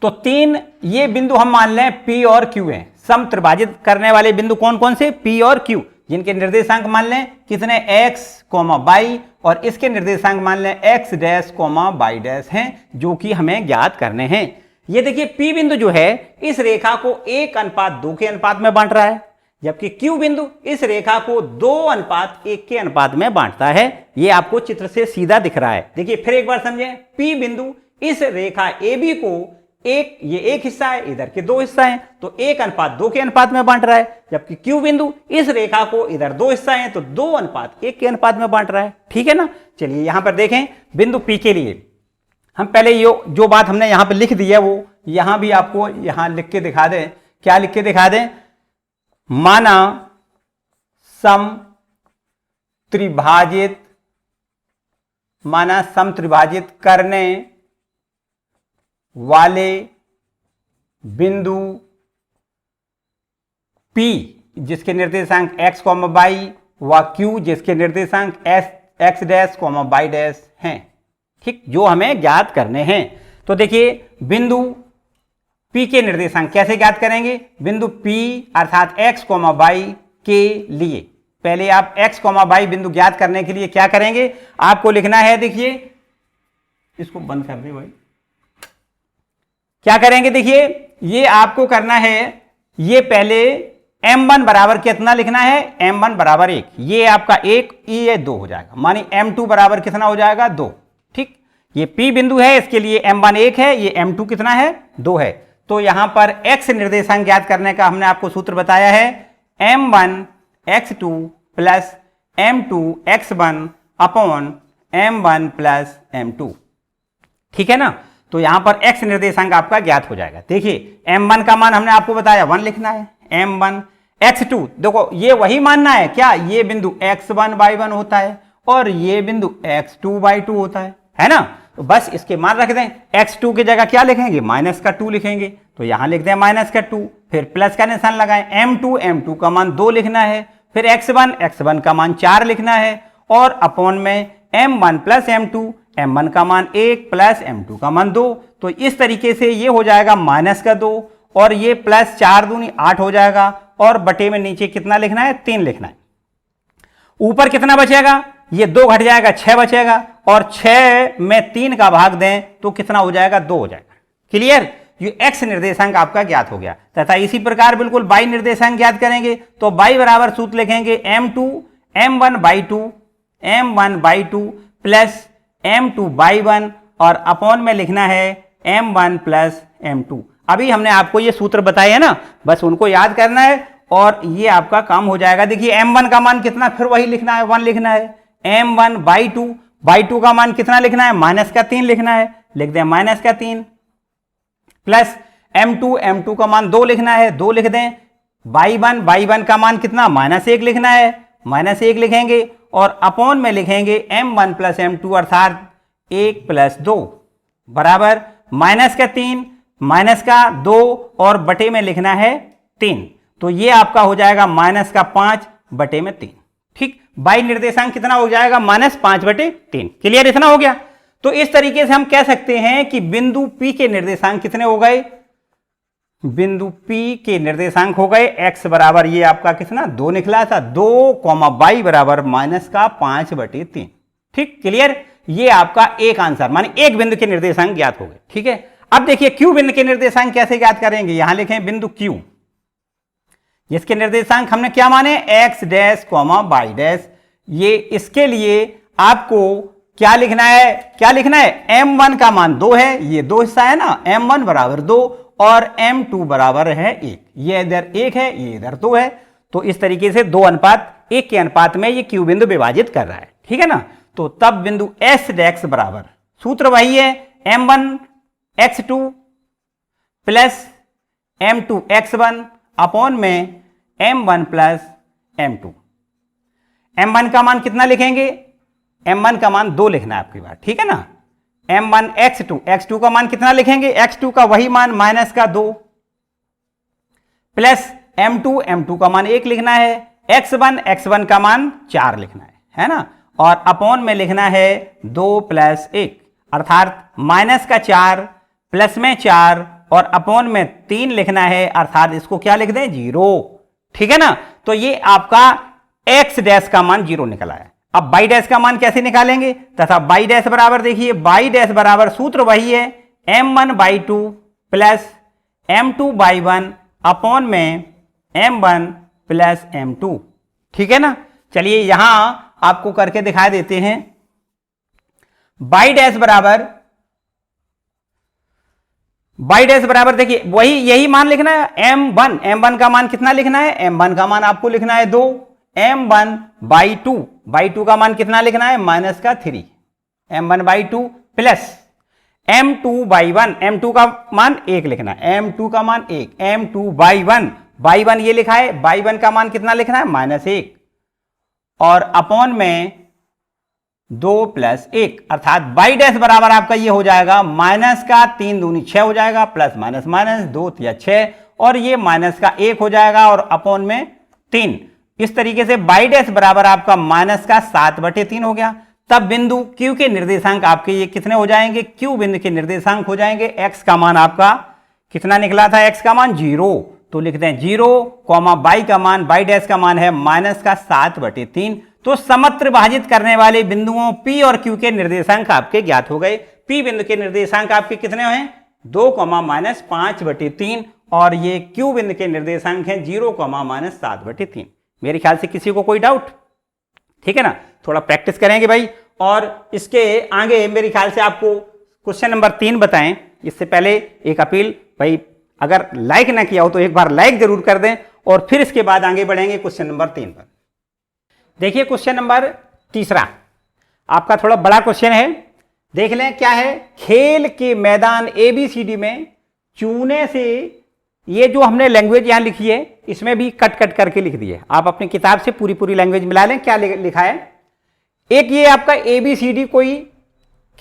[SPEAKER 1] तो 3 ये बिंदु हम मान लें P और Q हैं। समत्रिभाजित करने वाले बिंदु कौन कौन से? P और Q, जिनके निर्देशांक मान लें कितने? x, y और इसके निर्देशांक मान लें x डैश, y डैश हैं, जो कि हमें ज्ञात करने हैं। ये देखिए P बिंदु जो है इस रेखा को 1:2 के अनुपात में बांट रहा है, जबकि Q बिंदु इस रेखा को 2:1 के अनुपात में बांटता है। ये आपको चित्र से सीधा दिख रहा है। देखिए फिर एक बार समझें, P बिंदु इस रेखा AB को ये एक हिस्सा है, इधर के 2 हिस्सा हैं, तो 1:2 के अनुपात में बांट रहा है, जबकि Q बिंदु इस रेखा को इधर 2 हिस्सा हैं, तो 2:1 के अनुपात में बांट रहा है। ठीक है ना? चलिए यहां पर देखें बिंदु P के लिए हम पहले जो बात हमने यहां पर लिख दी है वो यहां भी आपको यहां लिख के दिखा दें। क्या लिख के दिखा दें? माना समत्रिभाजित करने वाले बिंदु P जिसके निर्देशांक x, y व Q जिसके निर्देशांक x डैश, y डैश हैं। ठीक, जो हमें ज्ञात करने हैं। तो देखिए बिंदु P के निर्देशांक कैसे ज्ञात करेंगे? बिंदु P अर्थात x, y के लिए पहले आप x, y बिंदु ज्ञात करने के लिए क्या करेंगे? आपको लिखना है, देखिए इसको बंद कर दे भाई। क्या करेंगे? देखिए ये आपको करना है, ये पहले m1 बराबर कितना लिखना है? m1 बराबर 1, ये आपका 1, ये 2 हो जाएगा, मानी m2 बराबर कितना हो जाएगा? 2। ठीक, ये P बिंदु है, इसके लिए m1 1 है, ये m2 कितना है? 2 है। तो यहां पर x निर्देशांक ज्ञात करने का हमने आपको सूत्र बताया है, m1 x2 plus m2 x1 upon m1 plus m2। ठीक है ना? तो यहां पर x निर्देशांक आपका ज्ञात हो जाएगा। देखिए m1 का मान हमने आपको बताया 1 लिखना है, m1 x2, देखो ये वही मानना है क्या? ये बिंदु x1 y1 होता है और ये बिंदु x2 y2 होता है ना? तो बस इसके मान रख दें, x2 की जगह क्या लिखेंगे? माइनस का 2 लिखेंगे, तो यहां लिख दें माइनस का 2, फिर प्लस का निशान लगाएं, m2 का मान 2 लिखना है, फिर x1 का मान 4 लिखना है और अपॉन में m1 प्लस m1 का मान 1 प्लस m2 का मान 2। तो इस तरीके से ये हो जाएगा माइनस का 2 और ये प्लस 4 दूनी 8 हो जाएगा और बटे में नीचे कितना लिखना है? 3 लिखना है। ऊपर कितना बचेगा? ये 2 घट जाएगा, 6 बचेगा और 6 में 3 का भाग दें तो कितना हो जाएगा? 2 हो जाएगा। क्लियर? ये x निर्देशांक आपका ज्ञात हो गया। तथा इसी प्रकार बिल्कुल y निर्देशांक ज्ञात करेंगे तो y बराबर सूत्र लिखेंगे m2 m1/2 प्लस m2/1 और अपॉन में लिखना है m1 प्लस m2। अभी हमने आपको ये सूत्र बताए है ना, बस उनको याद करना है और ये आपका काम हो जाएगा। देखिए m1 का मान कितना, फिर वही लिखना है, 1 लिखना है, m1/2 का मान कितना लिखना है? माइनस का 3 लिखना है, लिख दें माइनस का 3 प्लस m2 का मान 2 लिखना है, 2 लिख दें, y1 का मान कितना? -1 लिखना है, -1 लिखेंगे और अपॉन में लिखेंगे m1 प्लस m2 अर्थात 1 प्लस 2 बराबर माइनस का 3 माइनस का 2 और बटे में लिखना है 3। तो ये आपका हो जाएगा माइनस का 5 बटे में 3। ठीक, y निर्देशांक कितना हो जाएगा? -5 बटे 3। क्लियर? इतना हो गया। तो इस तरीके से हम कह सकते हैं कि बिंदु P के निर्देशांक कितने हो गए? बिंदु P के निर्देशांक हो गए x बराबर ये आपका कितना 2 निकला था 2, y बराबर -5 बटे 3। ठीक, क्लियर? ये आपका एक आंसर माने एक बिंदु के निर्देशांक ज्ञात हो गए। ठीक है, अब देखिए Q बिंदु के निर्देशांक कैसे ज्ञात करेंगे? यहां लिखें बिंदु Q, जिसके निर्देशांक हमने क्या माने? x dash y dash. ये इसके लिए आपको क्या लिखना है? क्या लिखना है? m1 का मान 2 है, ये 2 हिस्सा है ना, m1 बराबर 2 और m2 बराबर है 1। ये इधर 1 है, ये इधर 2 है। तो इस तरीके से 2:1 के अनुपात में ये Q बिंदु विभाजित कर रहा है। ठीक है ना? तो तब बिंदु S डैश बराबर सूत्र वही है, m1 x2 plus m2 x1 upon में m1 प्लस m2। m1 का मान कितना लिखेंगे? m1 का मान 2 लिखना है आपकी बात। ठीक है ना? m1 x2 का मान कितना लिखेंगे? x2 का वही मान माइनस का 2 प्लस m2 का मान 1 लिखना है, x1 का मान 4 लिखना है ना? और अपॉन में लिखना है 2 प्लस 1 अर्थात माइनस का 4 प्लस में 4 और अपॉन में 3 लिखना है अर्थात इसको क्या लिख दें? 0। ठीक है ना? तो ये आपका x डैश का मान 0 निकला है। अब y डैश का मान कैसे निकालेंगे? तथा y डैश बराबर देखिए y डैश बराबर सूत्र वही है m1/2 प्लस m2/1 अपॉन में m1 प्लस m2। ठीक है ना? चलिए यहां आपको करके दिखा देते हैं। y डैश बराबर देखिए वही यही मान लिखना है m1 का मान कितना लिखना है? m1 का मान आपको लिखना है 2, m1/2 का मान कितना लिखना है? -3 m1/2 प्लस m2/1 m2 का मान 1 लिखना है, m2 का मान 1 m2/1 ये लिखा है, y1 का मान कितना लिखना है? -1 और अपॉन में 2 प्लस 1 अर्थात y डैश बराबर आपका ये हो जाएगा माइनस का 3 दूनी 6 हो जाएगा प्लस माइनस माइनस 2 या 6 और ये माइनस का 1 हो जाएगा और अपॉन में 3। इस तरीके से y डैश बराबर आपका माइनस का 7/3 हो गया। तब बिंदु Q के निर्देशांक आपके ये कितने हो जाएंगे? Q बिंदु के निर्देशांक हो जाएंगे x का मान आपका कितना निकला था x का मान 0, तो लिखते हैं 0, y का मान y डैश का मान है माइनस का 7/3। तो समत्र भाजित करने वाले बिंदुओं P और Q के निर्देशांक आपके ज्ञात हो गए। P बिंदु के निर्देशांक आपके कितने हैं 2, -5/3 और ये Q बिंदु के निर्देशांक हैं 0, -7/3। मेरे ख्याल से किसी को कोई डाउट? ठीक है ना, थोड़ा प्रैक्टिस करेंगे भाई। और इसके आगे मेरे ख्याल से आपको क्वेश्चन नंबर 3 बताएं। इससे पहले एक अपील भाई, अगर लाइक ना किया हो तो एक बार लाइक जरूर कर दें और फिर इसके बाद आगे बढ़ेंगे क्वेश्चन नंबर 3 पर। देखिए क्वेश्चन नंबर 3 आपका थोड़ा बड़ा क्वेश्चन है, देख लें क्या है। खेल के मैदान ABCD में चूने से, ये जो हमने लैंग्वेज यहां लिखी है इसमें भी कट कट करके लिख दी है, आप अपनी किताब से पूरी लैंग्वेज मिला लें। क्या लिखा है, एक ये आपका ABCD कोई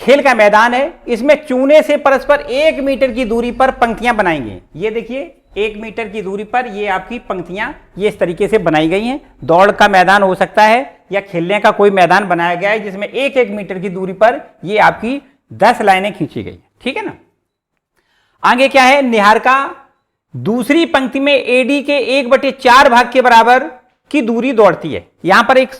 [SPEAKER 1] खेल का मैदान है, इसमें चूने से परस्पर 1 मीटर की दूरी पर पंक्तियां बनाएंगे। ये देखिए 1 मीटर की दूरी पर ये आपकी पंक्तियां ये इस तरीके से बनाई गई हैं। दौड़ का मैदान हो सकता है या खेलने का कोई मैदान बनाया गया है जिसमें 1-1 मीटर की दूरी पर ये आपकी 10 लाइनें खींची गई। ठीक है ना। आगे क्या है, निहारिका दूसरी पंक्ति में AD के 1/4 भाग के बराबर की दूरी दौड़ती है। यहां पर एक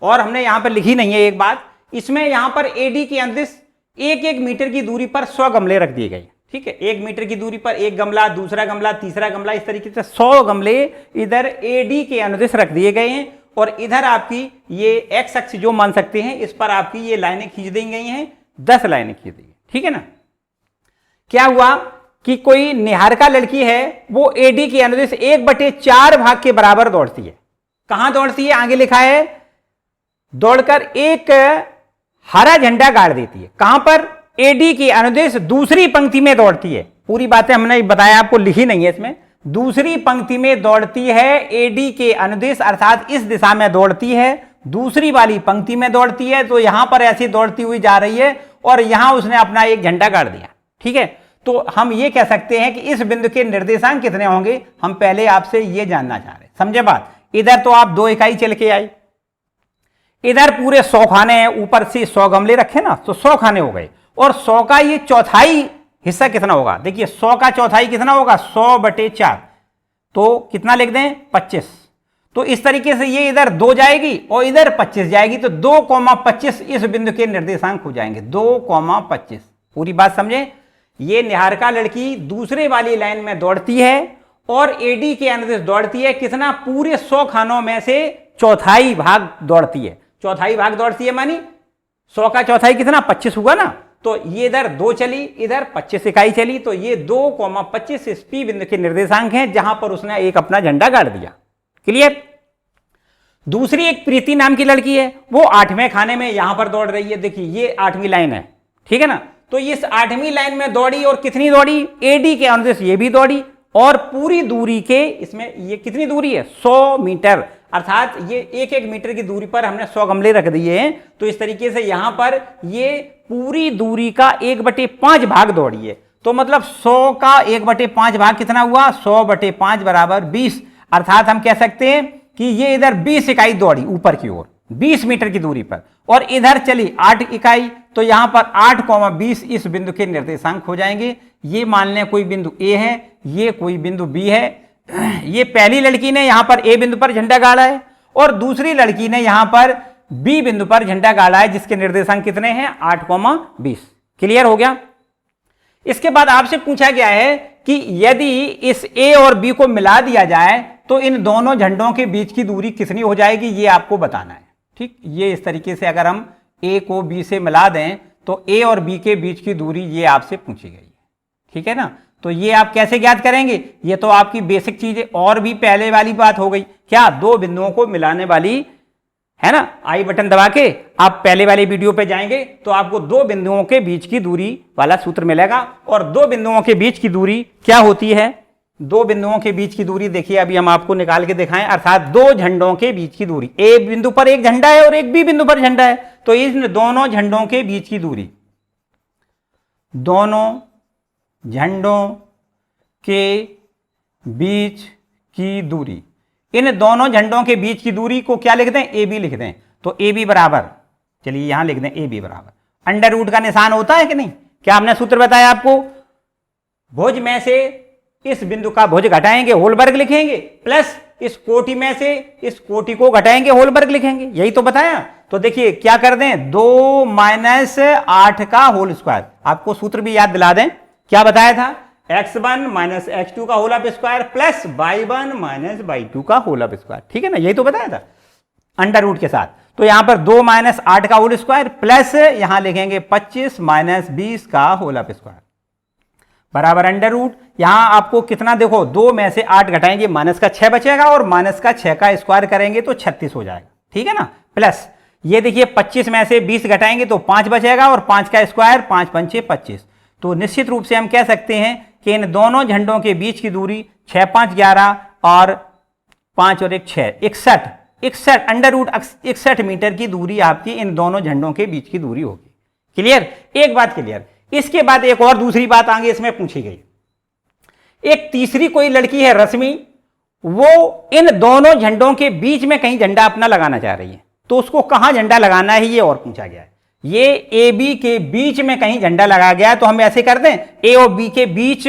[SPEAKER 1] और हमने यहां पर लिखी नहीं है एक बात, इसमें यहां पर AD के अनुदिश 1-1 मीटर की दूरी पर 100 गमले रख दिए गए। ठीक है, 1 मीटर की दूरी पर एक गमला, दूसरा गमला, तीसरा गमला, इस तरीके से 100 गमले इधर AD के अनुदिश रख दिए गए हैं। और इधर आपकी ये एक्स अक्ष जो मान सकते हैं इस पर आपकी ये लाइनें खींच दी गई हैं, 10 लाइनें खींच दी गई। ठीक है ना। क्या हुआ कि कोई निहारिका लड़की है वो AD के अनुदिश 1/4 भाग के बराबर दौड़ती है। कहां दौड़ती है, आगे लिखा है दौड़कर एक हरा झंडा गाड़ देती है। कहां पर, AD के अनुदिश दूसरी पंक्ति में दौड़ती है। पूरी बातें हमने बताया आपको, लिखी नहीं है इसमें। दूसरी पंक्ति में दौड़ती है AD के अनुदिश, अर्थात इस दिशा में दौड़ती है, दूसरी वाली पंक्ति में दौड़ती है। तो यहां पर ऐसी दौड़ती हुई जा रही है और यहां उसने अपना एक झंडा गाड़ दिया। ठीक है, तो हम ये कह सकते हैं कि इस बिंदु के निर्देशांक कितने होंगे, हम पहले आपसे ये जानना चाह रहे हैं। समझे बात। इधर तो आप 2 इकाई चल के आई, इधर पूरे 100 खाने हैं, ऊपर से 100 गमले रखे ना, तो 100 खाने हो गए। और 100 का ये चौथाई हिस्सा कितना होगा, देखिए 100 का चौथाई कितना होगा 100/4, तो कितना लिख दें 25। तो इस तरीके से ये इधर 2 जाएगी और इधर 25 जाएगी, तो 2,25 इस बिंदु के निर्देशांक हो जाएंगे, 2,25। पूरी बात समझे। ये निहारिका लड़की दूसरे वाली लाइन में दौड़ती है और AD के अनुदिश दौड़ती है। कितना, पूरे 100 खानों में से चौथाई भाग दौड़ती है। चौथाई भाग दौड़ती है मानी 100 का चौथाई कितना 25 हुआ ना, तो ये इधर 2 चली, इधर 25 इकाई चली, तो ये 2,25 इस P बिंदु के निर्देशांक हैं जहां पर उसने एक अपना झंडा गाड़ दिया। क्लियर। दूसरी एक प्रीति नाम की लड़की है, वो 8वें खाने में यहां पर दौड़ रही है। देखिए ये 8वीं लाइन है। ठीक है ना, तो इस 8वीं लाइन में दौड़ी और कितनी दौड़ी, AD के अनुदिश ये भी दौड़ी और पूरी दूरी के इसमें ये कितनी दूरी है 100 मीटर, अर्थात ये 1-1 मीटर की दूरी पर हमने 100 गमले रख दिए हैं। तो इस तरीके से यहां पर ये पूरी दूरी का 1/5 भाग दौड़ी है। तो मतलब 100 का 1/5 भाग कितना हुआ, 100/5 बराबर 20, अर्थात हम कह सकते हैं कि ये इधर 20 इकाई दौड़ी ऊपर की ओर 20 मीटर की दूरी पर, और इधर चली 8 इकाई, तो यहां पर 8,20 इस बिंदु के निर्देशांक हो जाएंगे। ये मान लें कोई बिंदु A है, ये कोई बिंदु B है। ये पहली लड़की ने यहां पर A बिंदु पर झंडा गाड़ा है और दूसरी लड़की ने यहां पर B बिंदु पर झंडा गाड़ा है, जिसके निर्देशांक कितने हैं 8,20। क्लियर हो गया। इसके बाद आपसे पूछा गया है कि यदि इस A और B को मिला दिया जाए तो इन दोनों झंडों के बीच की दूरी कितनी हो जाएगी, ये आपको बताना है। ठीक, ये इस तरीके से अगर हम A को B से मिला दें तो A और B के बीच की दूरी ये आपसे पूछी गई है। ठीक है ना, तो ये आप कैसे ज्ञात करेंगे, ये तो आपकी बेसिक चीजें और भी पहले वाली बात हो गई। क्या, 2 बिंदुओं को मिलाने वाली है ना, आई बटन दबा के आप पहले वाले वीडियो पे जाएंगे तो आपको 2 बिंदुओं के बीच की दूरी वाला सूत्र मिलेगा। और 2 बिंदुओं के बीच की दूरी क्या होती है, 2 बिंदुओं के बीच की दूरी देखिए अभी हम आपको निकाल के दिखाएं, अर्थात 2 झंडों के बीच की दूरी। A बिंदु पर एक झंडा है और एक B बिंदु पर झंडा है, तो इन दोनों झंडों के बीच की दूरी, दोनों झंडों के बीच की दूरी, इन दोनों झंडों के बीच की दूरी को क्या लिख दें, AB लिख दें। तो AB बराबर, चलिए यहां लिख दें AB बराबर अंडर रूट का निशान होता है कि नहीं, क्या हमने सूत्र बताया आपको, भुज में से इस बिंदु का भुज घटाएंगे होल वर्ग लिखेंगे, प्लस इस कोटि में से इस कोटि को घटाएंगे होल वर्ग लिखेंगे, यही तो बताया। तो देखिए क्या कर दें, 2 माइनस 8 का होल स्क्वायर। आपको सूत्र भी याद दिला दें, क्या बताया था, x1 माइनस x2 का whole of square plus y1 minus y2 का होल ऑफ स्क्वायर, ठीक है ना, यही तो बताया था अंडर रूट के साथ। तो यहां पर 2 माइनस 8 का होल स्क्वायर प्लस यहां लिखेंगे 25 माइनस 20 का होल ऑफ स्क्वायर बराबर अंडर रूट। यहां आपको कितना देखो, 2 में से 8 घटाएंगे माइनस का 6 बचेगा और माइनस का 6 का स्क्वायर करेंगे तो 36 हो जाएगा, ठीक है ना, प्लस ये देखिए 25 में से 20 घटाएंगे तो 5 बचेगा और 5 का स्क्वायर 5 पंचे 25। तो निश्चित रूप से हम कह सकते हैं कि इन दोनों झंडों के बीच की दूरी 6 5 11 और 5 और 1 6 61 अंडर रूट 61 मीटर की दूरी आपकी इन दोनों झंडों के बीच की दूरी होगी। क्लियर, एक बात क्लियर। इसके बाद एक और दूसरी बात आगे इसमें पूछी गई, एक तीसरी कोई लड़की है रश्मि, वो इन दोनों झंडों के बीच में कहीं झंडा अपना लगाना चाह रही है, तो उसको कहां झंडा लगाना है ये और पूछा गया है। ये ए बी के बीच में कहीं झंडा लगाया गया है, तो हम ऐसे कर दें, ए और बी के बीच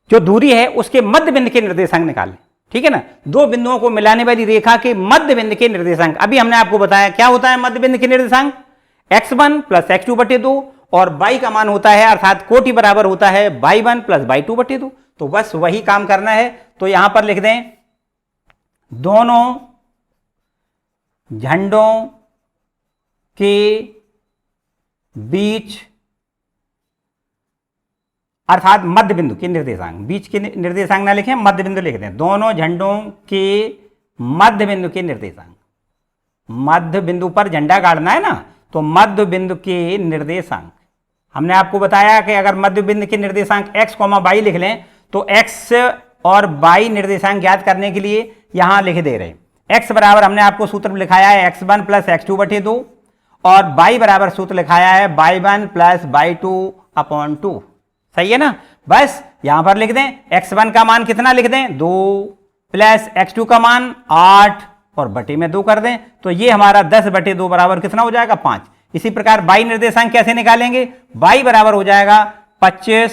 [SPEAKER 1] जो दूरी है उसके मध्य बिंदु के निर्देशांक निकाल लें, ठीक है ना। दो बिंदुओं को मिलाने वाली रेखा के मध्य बिंदु के निर्देशांक, अभी हमने आपको बताया क्या होता है मध्य बिंदु के निर्देशांक, x1 प्लस x2 बटे 2 और y का मान होता है अर्थात कोटि बराबर होता है y1 प्लस y2 बटे 2। तो बस वही काम करना है। तो यहां पर लिख दें, दोनों झंडों के बीच अर्थात मध्य बिंदु के निर्देशांक, बीच के निर्देशांक ना लिखें, मध्य बिंदु लिख दें, दोनों झंडों के मध्य बिंदु के निर्देशांक, मध्य बिंदु पर झंडा गाड़ना है ना, तो मध्य बिंदु के निर्देशांक हमने आपको बताया कि अगर मध्य बिंदु के निर्देशांक x, y लिख लें तो x और y निर्देशांक ज्ञात करने के लिए यहां लिख दे रहे हैं। x बराबर हमने आपको सूत्र लिखाया है x1 प्लस x2 बटे 2 और y बराबर सूत्र लिखाया है y1 प्लस y2 अपॉन 2, सही है ना। बस यहां पर लिख दें, x1 का मान कितना लिख दें 2 प्लस x2 का मान 8 और बटे में 2 कर दें, तो ये हमारा 10 बटे 2 बराबर कितना हो जाएगा 5। इसी प्रकार y निर्देशांक कैसे निकालेंगे, y बराबर हो जाएगा 25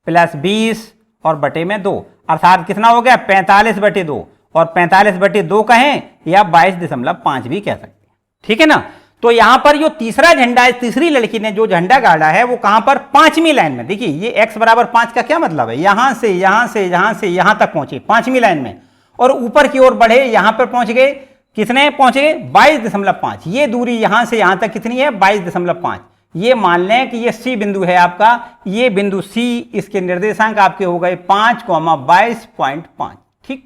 [SPEAKER 1] प्लस 20 और बटे में 2 अर्थात कितना हो गया 45 बटे 2 और 45 बटे 2 कहें या 22.5 भी कह सकते हैं, ठीक है ना। तो यहां पर जो तीसरा झंडा है, तीसरी लड़की ने जो झंडा गाड़ा है वो कहां पर, पांचवी लाइन में। देखिए ये x बराबर 5 का क्या मतलब है, यहां से यहां से यहां से यहां तक पहुंचे पांचवी लाइन में और ऊपर की ओर बढ़े, यहां पर पहुंच गए, कितने पहुंचे 22.5। ये दूरी यहां से यहां तक कितनी है 22.5। ये मान लें कि ये सी बिंदु है आपका, ये बिंदु सी, इसके निर्देशांक आपके हो गए 5, 22.5, ठीक।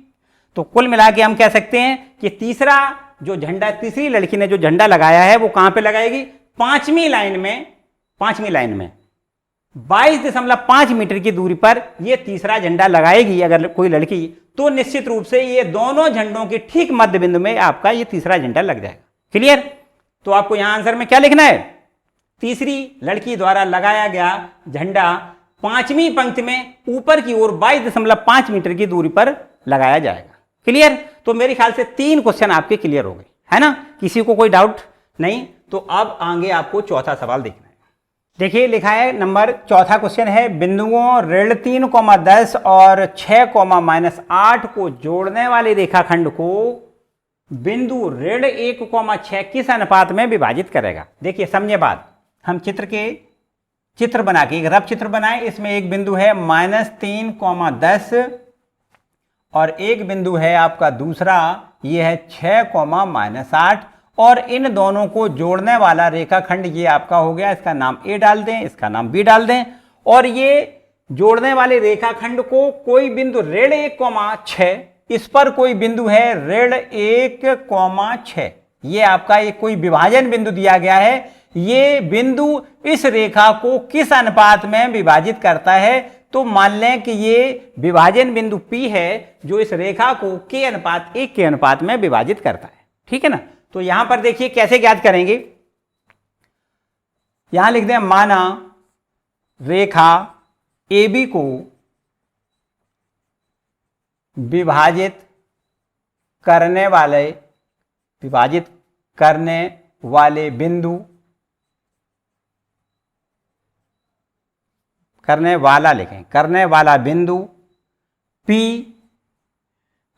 [SPEAKER 1] तो कुल मिला के हम कह सकते हैं कि तीसरा जो झंडा, तीसरी लड़की ने जो झंडा लगाया है वो कहां पे लगाएगी, पांचवी लाइन में 22.5 मीटर की दूरी पर ये तीसरा झंडा लगाएगी अगर कोई लड़की, तो निश्चित रूप से ये दोनों झंडों के ठीक मध्य बिंदु में आपका ये तीसरा झंडा लग जाएगा। क्लियर। तो आपको यहां आंसर में क्या लिखना है, तीसरी लड़की द्वारा लगाया गया झंडा पांचवी पंक्ति में ऊपर की ओर 22.5 मीटर की दूरी पर लगाया जाएगा। क्लियर। तो मेरे ख्याल से 3 क्वेश्चन आपके क्लियर हो गए, है ना, किसी को कोई डाउट नहीं। तो अब आगे आपको चौथा सवाल देखना है। देखिए लिखा है नंबर चौथा क्वेश्चन है, बिंदुओं ऋण 3,10 और 6,-8 को जोड़ने वाले रेखाखंड को बिंदु ऋण 1,6 किस अनुपात में विभाजित करेगा। देखिए समझे बात, हम चित्र बना के एक रफ चित्र बनाए, इसमें एक बिंदु है -3,10 और एक बिंदु है आपका दूसरा, ये है 6,-8 और इन दोनों को जोड़ने वाला रेखाखंड ये आपका हो गया, इसका नाम ए डाल दें, इसका नाम बी डाल दें। और ये जोड़ने वाले रेखाखंड को कोई बिंदु ऋण 1,6, इस पर कोई बिंदु है ऋण 1,6, ये आपका एक कोई विभाजन बिंदु दिया गया है। ये बिंदु इस रेखा को किस अनुपात में विभाजित करता है, तो मान लें कि ये विभाजन बिंदु P है जो इस रेखा को k अनुपात 1 के अनुपात में विभाजित करता है, ठीक है ना। तो यहां पर देखिए कैसे ज्ञात करेंगे, यहां लिख दें, माना रेखा AB को विभाजित करने वाले बिंदु करने वाला लिखें, करने वाला बिंदु P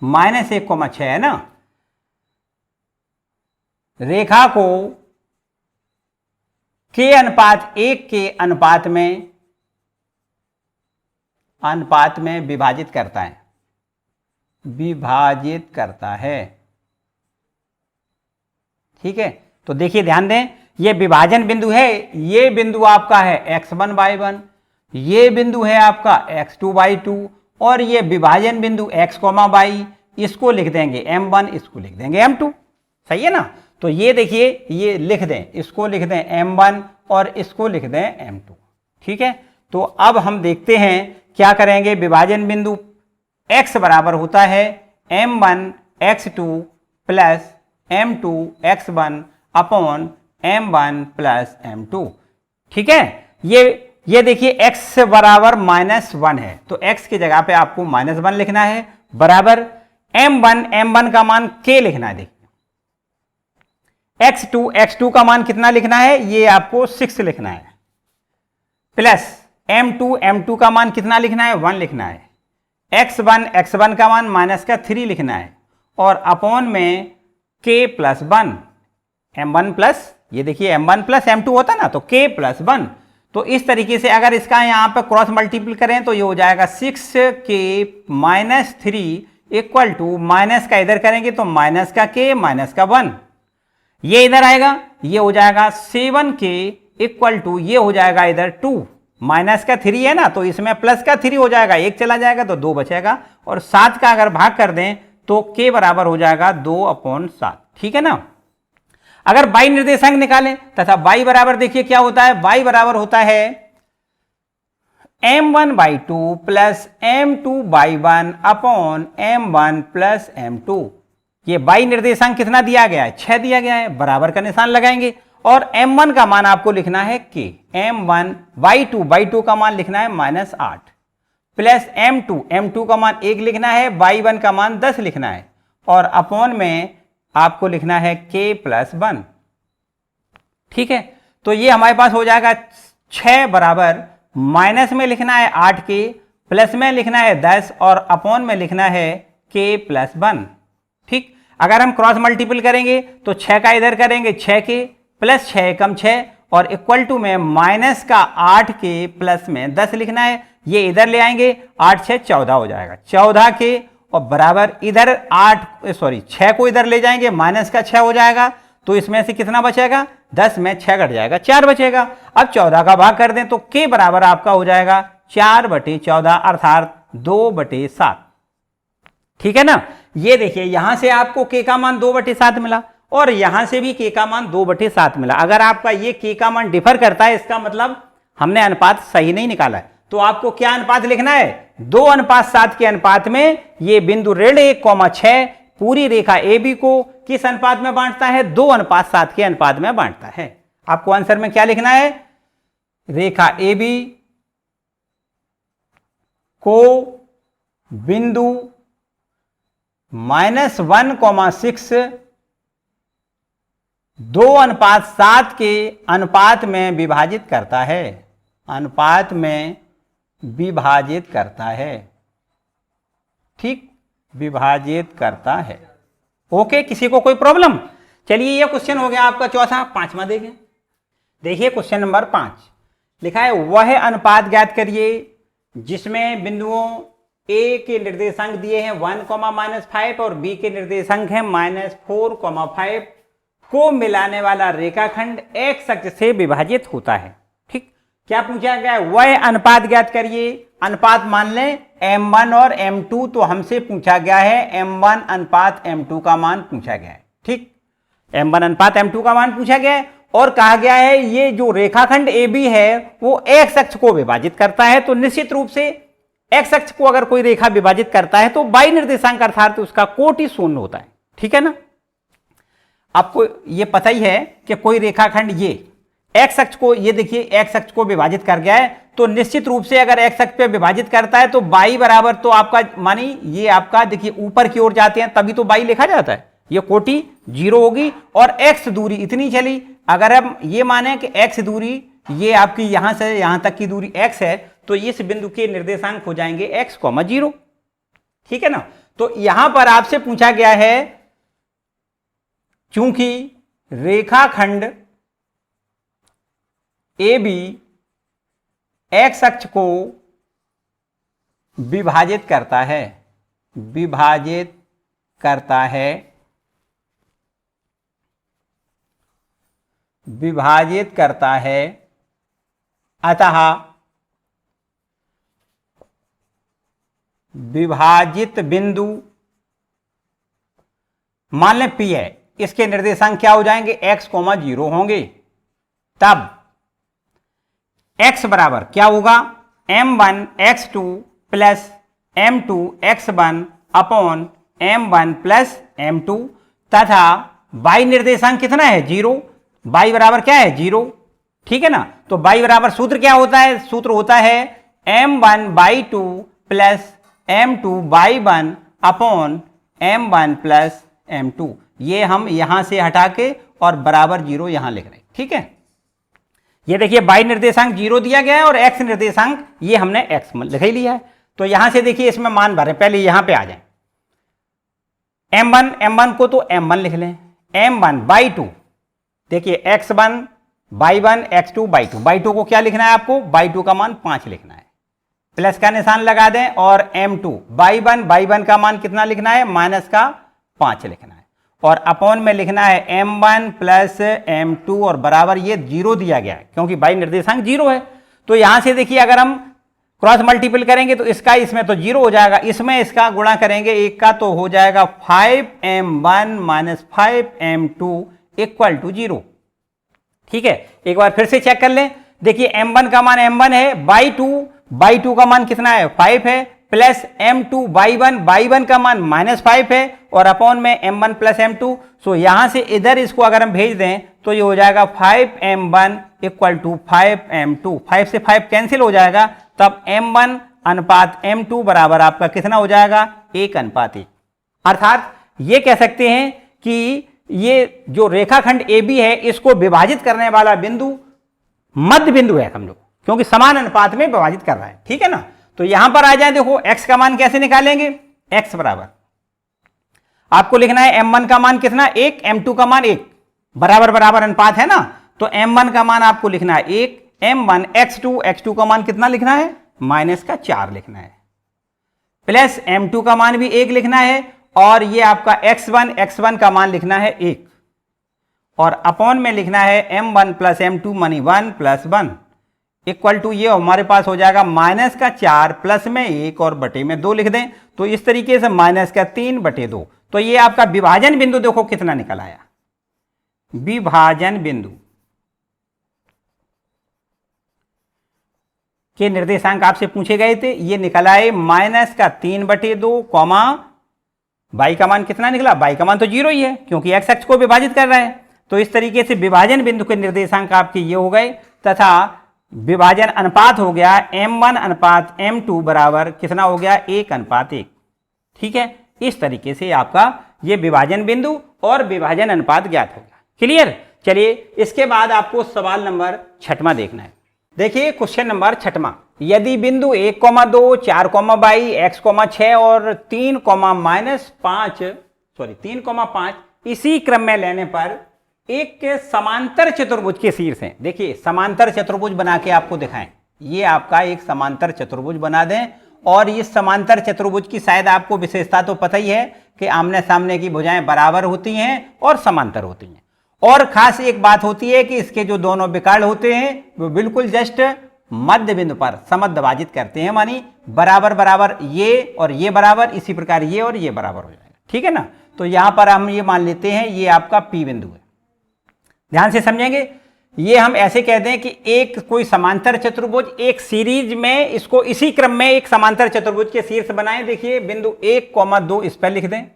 [SPEAKER 1] -1,6 है ना, रेखा को k/1 के अनुपात में विभाजित करता है, ठीक है। तो देखिए ध्यान दें, ये विभाजन बिंदु है, ये बिंदु आपका है x1/1, ये बिंदु है आपका x2/2 और ये विभाजन बिंदु x, y, इसको लिख देंगे m1, इसको लिख देंगे m2, सही है ना। तो ये देखिए, ये लिख दें, इसको लिख दें m1 और इसको लिख दें m2, ठीक है। तो अब हम देखते हैं क्या करेंगे। विभाजन बिंदु x बराबर होता है m1 x2 plus m2 x1 upon m1 plus m2, ठीक है। ये देखिए x बराबर -1 है, तो x की जगह पे आपको -1 लिखना है, बराबर m1 का मान k लिखना है। देखिए x2 का मान कितना लिखना है, ये आपको 6 लिखना है, प्लस m2 का मान कितना लिखना है, 1 लिखना है, x1 का मान -3 लिखना है, और अपॉन में k प्लस 1, m1 प्लस, ये देखिए m1 प्लस m2 होता ना, तो k प्लस 1। तो इस तरीके से अगर इसका यहाँ पर क्रॉस मल्टीपल करें तो ये हो जाएगा 6k - 3 इक्वल टू, माइनस का इधर करेंगे तो माइनस का k माइनस का 1, ये इधर आएगा, ये हो जाएगा 7k इक्वल टू, ये हो जाएगा इधर 2, माइनस का 3 है ना, तो इसमें प्लस का 3 हो जाएगा, 1 चला जाएगा तो 2 बचेगा, और 7 का अगर भाग कर दें तो k बराबर हो जाएगा 2/7, ठीक है ना। अगर y निर्देशांक निकालें तथा y बराबर देखिए क्या होता है, y बराबर होता है m1/2 plus m2/1 upon m1 plus m2। ये y निर्देशांक कितना दिया गया है, 6 दिया गया है, बराबर का निशान लगाएंगे, और m1 का मान आपको लिखना है k, m1/2 का मान लिखना है -8, प्लस m2 का मान 1 लिखना है, y1 का मान 10 लिखना है, और अपॉन में आपको लिखना है k प्लस 1, ठीक है। तो ये हमारे पास हो जाएगा 6 बराबर, माइनस में लिखना है 8k, प्लस में लिखना है 10, और अपॉन में लिखना है k प्लस 1, ठीक। अगर हम क्रॉस मल्टीपल करेंगे तो 6 का इधर करेंगे 6k प्लस 6 कम 6, और इक्वल टू में माइनस का 8k प्लस में 10 लिखना है, ये इधर ले आएंगे, 8 6 14 हो जाएगा, 14k, और बराबर इधर 6 को इधर ले जाएंगे, माइनस का 6 हो जाएगा, तो इसमें से कितना बचेगा, 10 में 6 घट जाएगा, 4 बचेगा। अब 14 का भाग कर दें तो k बराबर आपका हो जाएगा 4/14 अर्थात 2/7, ठीक है ना। ये देखिए यहां से आपको k का मान 2/7 मिला, और यहां से भी k का मान 2/7 मिला। अगर आपका ये k का मान डिफर करता है, इसका मतलब हमने अनुपात सही नहीं निकाला है। तो आपको क्या अनुपात लिखना है, 2:7 के अनुपात में ये बिंदु ऋण 1,6 पूरी रेखा AB को किस अनुपात में बांटता है, 2:7 के अनुपात में बांटता है। आपको आंसर में क्या लिखना है, रेखा AB को बिंदु -1,6 2:7 के अनुपात में विभाजित करता है, अनुपात में विभाजित करता है, ठीक, विभाजित करता है। ओके, किसी को कोई प्रॉब्लम। चलिए ये क्वेश्चन हो गया आपका चौथा। पांचवा देखें, देखिए क्वेश्चन नंबर 5 लिखा है, वह अनुपात ज्ञात करिए जिसमें बिंदुओं A के निर्देशांक दिए हैं 1, -5 और B के निर्देशांक हैं -4, 5 को मिलाने वाला रेखाखंड x अक्ष से विभाजित होता है, ठीक। क्या पूछा गया है, वह अनुपात ज्ञात करिए। अनुपात मान लें m1 और m2, तो हमसे पूछा गया है m1 अनुपात m2 का मान पूछा गया है, ठीक। m1 अनुपात m2 का मान पूछा गया है, और कहा गया है ये जो रेखाखंड AB है वो x अक्ष को विभाजित करता है। तो निश्चित रूप से x अक्ष को अगर कोई रेखा विभाजित करता है तो y निर्देशांक अर्थात उसका कोटि शून्य होता है, ठीक है ना। आपको ये पता ही है कि कोई रेखाखंड ये x अक्ष को, ये देखिए x अक्ष को विभाजित कर गया है, तो निश्चित रूप से अगर x अक्ष पे विभाजित करता है तो y बराबर, तो आपका मानी ये आपका देखिए ऊपर की ओर जाते हैं तभी तो y लिखा जाता है, ये कोटि 0 होगी, और x दूरी इतनी चली। अगर हम ये माने कि x दूरी ये आपकी यहां से यहां तक की दूरी x है, तो इस बिंदु के निर्देशांक हो जाएंगे x, 0। ठीक है ना। तो यहां पर आपसे पूछा गया है, चूंकि रेखाखंड AB x अक्ष को विभाजित करता है, अतः विभाजित बिंदु मान लें P है, इसके निर्देशांक क्या हो जाएंगे, x, 0 होंगे। तब x बराबर क्या होगा, m1 x2 plus m2 x1 upon m1 plus m2, तथा y निर्देशांक कितना है, 0। y बराबर क्या है, 0। ठीक है ना। तो y बराबर सूत्र क्या होता है, सूत्र होता है m1/2 plus m2/1 upon m1 plus m2। ये हम यहां से हटा के और बराबर 0 यहां लिख रहे हैं। ठीक है। ये देखिए y निर्देशांक 0 दिया गया है और x निर्देशांक ये हमने x लिख ही लिया है। तो यहां से देखिए इसमें मान भरें, पहले यहां पे आ जाए। m1 को तो m1 लिख लें, m1/2 देखिए x1/1 x2/2 को क्या लिखना है आपको, y2 का मान 5 लिखना है, प्लस का निशान लगा दें, और m2/1 का मान कितना लिखना है, माइनस का 5 लिखना है, और अपॉन में लिखना है m1 प्लस m2 और बराबर ये 0 दिया गया है क्योंकि y निर्देशांक 0 है। तो यहां से देखिए अगर हम क्रॉस मल्टीपल करेंगे तो इसका इसमें तो 0 हो जाएगा, इसमें इसका गुणा करेंगे एक का तो हो जाएगा 5m1 minus 5m2 equal to 0। ठीक है। एक बार फिर से चेक कर लें, देखिए m1 का मान m1 है, y2 का मान कितना है, 5 है, प्लस m2/1 का मान -5 है, और अपॉन में m1 प्लस m2। सो यहां से इधर इसको अगर हम भेज दें तो ये हो जाएगा 5m1 इक्वल टू 5m2, 5 से 5 कैंसिल हो जाएगा, तब m1 अनुपात m2 बराबर आपका कितना हो जाएगा, 1:1। अर्थात ये कह सकते हैं कि ये जो रेखाखंड AB है इसको विभाजित करने वाला बिंदु मध्य बिंदु है समझो, क्योंकि समान अनुपात में विभाजित कर रहा है। ठीक है ना। तो यहां पर आ जाए, देखो x का मान कैसे निकालेंगे, x बराबर आपको लिखना है m1 का मान कितना, 1, m2 का मान 1, बराबर बराबर अनुपात है ना। तो m1 का मान आपको लिखना है 1, m1 x2 का मान कितना लिखना है, -4 लिखना है, प्लस m2 का मान भी 1 लिखना है, और ये आपका x1 का मान लिखना है 1, और अपॉन में लिखना है m1 प्लस m2 मानी 1 प्लस 1 इक्वल टू ये हमारे पास हो जाएगा -4 प्लस में 1 और बटे में 2 लिख दें, तो इस तरीके से -3/2। तो ये आपका विभाजन बिंदु देखो कितना निकल आया, विभाजन बिंदु के निर्देशांक आपसे पूछे गए थे, ये निकल आए -3/2, y का मान कितना निकला, y का मान तो 0 ही है क्योंकि x अक्ष को विभाजित कर रहा है। तो इस तरीके से विभाजन बिंदु के निर्देशांक आपके ये हो गए, तथा विभाजन अनुपात हो गया m1 अनुपात m2 बराबर कितना हो गया, 1:1। ठीक है। इस तरीके से आपका ये विभाजन बिंदु और विभाजन अनुपात ज्ञात हो गया। क्लियर। चलिए इसके बाद आपको सवाल नंबर 6वां देखना है। देखिए क्वेश्चन नंबर 6वां, यदि बिंदु 1,2 4,22 x,6 और 3,5 इसी क्रम में लेने पर एक समांतर चतुर्भुज के शीर्ष हैं। देखिए समांतर चतुर्भुज बना के आपको दिखाएं, ये आपका एक समांतर चतुर्भुज बना दें, और इस समांतर चतुर्भुज की शायद आपको विशेषता तो पता ही है कि आमने सामने की भुजाएं बराबर होती हैं और समांतर होती हैं, और खास एक बात होती है कि इसके जो दोनों विकर्ण होते हैं वो बिल्कुल जस्ट मध्य बिंदु पर समद्विभाजित करते हैं, मानी बराबर बराबर ये और ये बराबर, इसी प्रकार ये और ये बराबर हो जाएगा। ठीक है ना। तो यहां पर हम ये मान लेते हैं ये आपका P बिंदु है, ध्यान से समझेंगे। ये हम ऐसे कहते हैं कि एक कोई समांतर चतुर्भुज एक सीरीज में, इसको इसी क्रम में एक समांतर चतुर्भुज के शीर्ष बनाएं। देखिए बिंदु 1,2 इस पर लिख दें,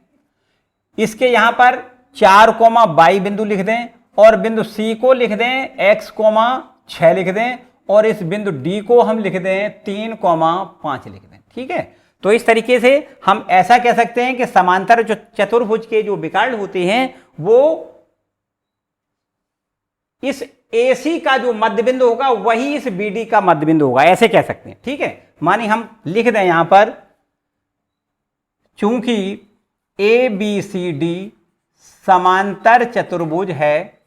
[SPEAKER 1] इसके यहां पर 4,22 बिंदु लिख दें, और बिंदु C को लिख दें x,6 लिख दें, और इस बिंदु D को हम लिख दें 3,5 लिख दें। ठीक है। तो इस तरीके से हम ऐसा कह सकते हैं कि समांतर चतुर्भुज के जो विकर्ण होते हैं वो इस AC का जो मध्य बिंदु होगा वही इस BD का मध्य बिंदु होगा, ऐसे कह सकते हैं। ठीक है, मानी हम लिख दें यहां पर, चूंकि ABCD समांतर चतुर्भुज है,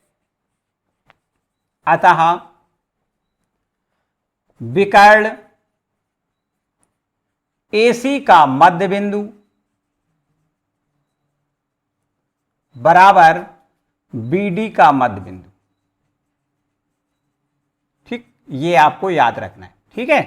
[SPEAKER 1] अतः विकर्ण AC का मध्य बिंदु बराबर BD का मध्य बिंदु। ठीक, ये आपको याद रखना है। ठीक है,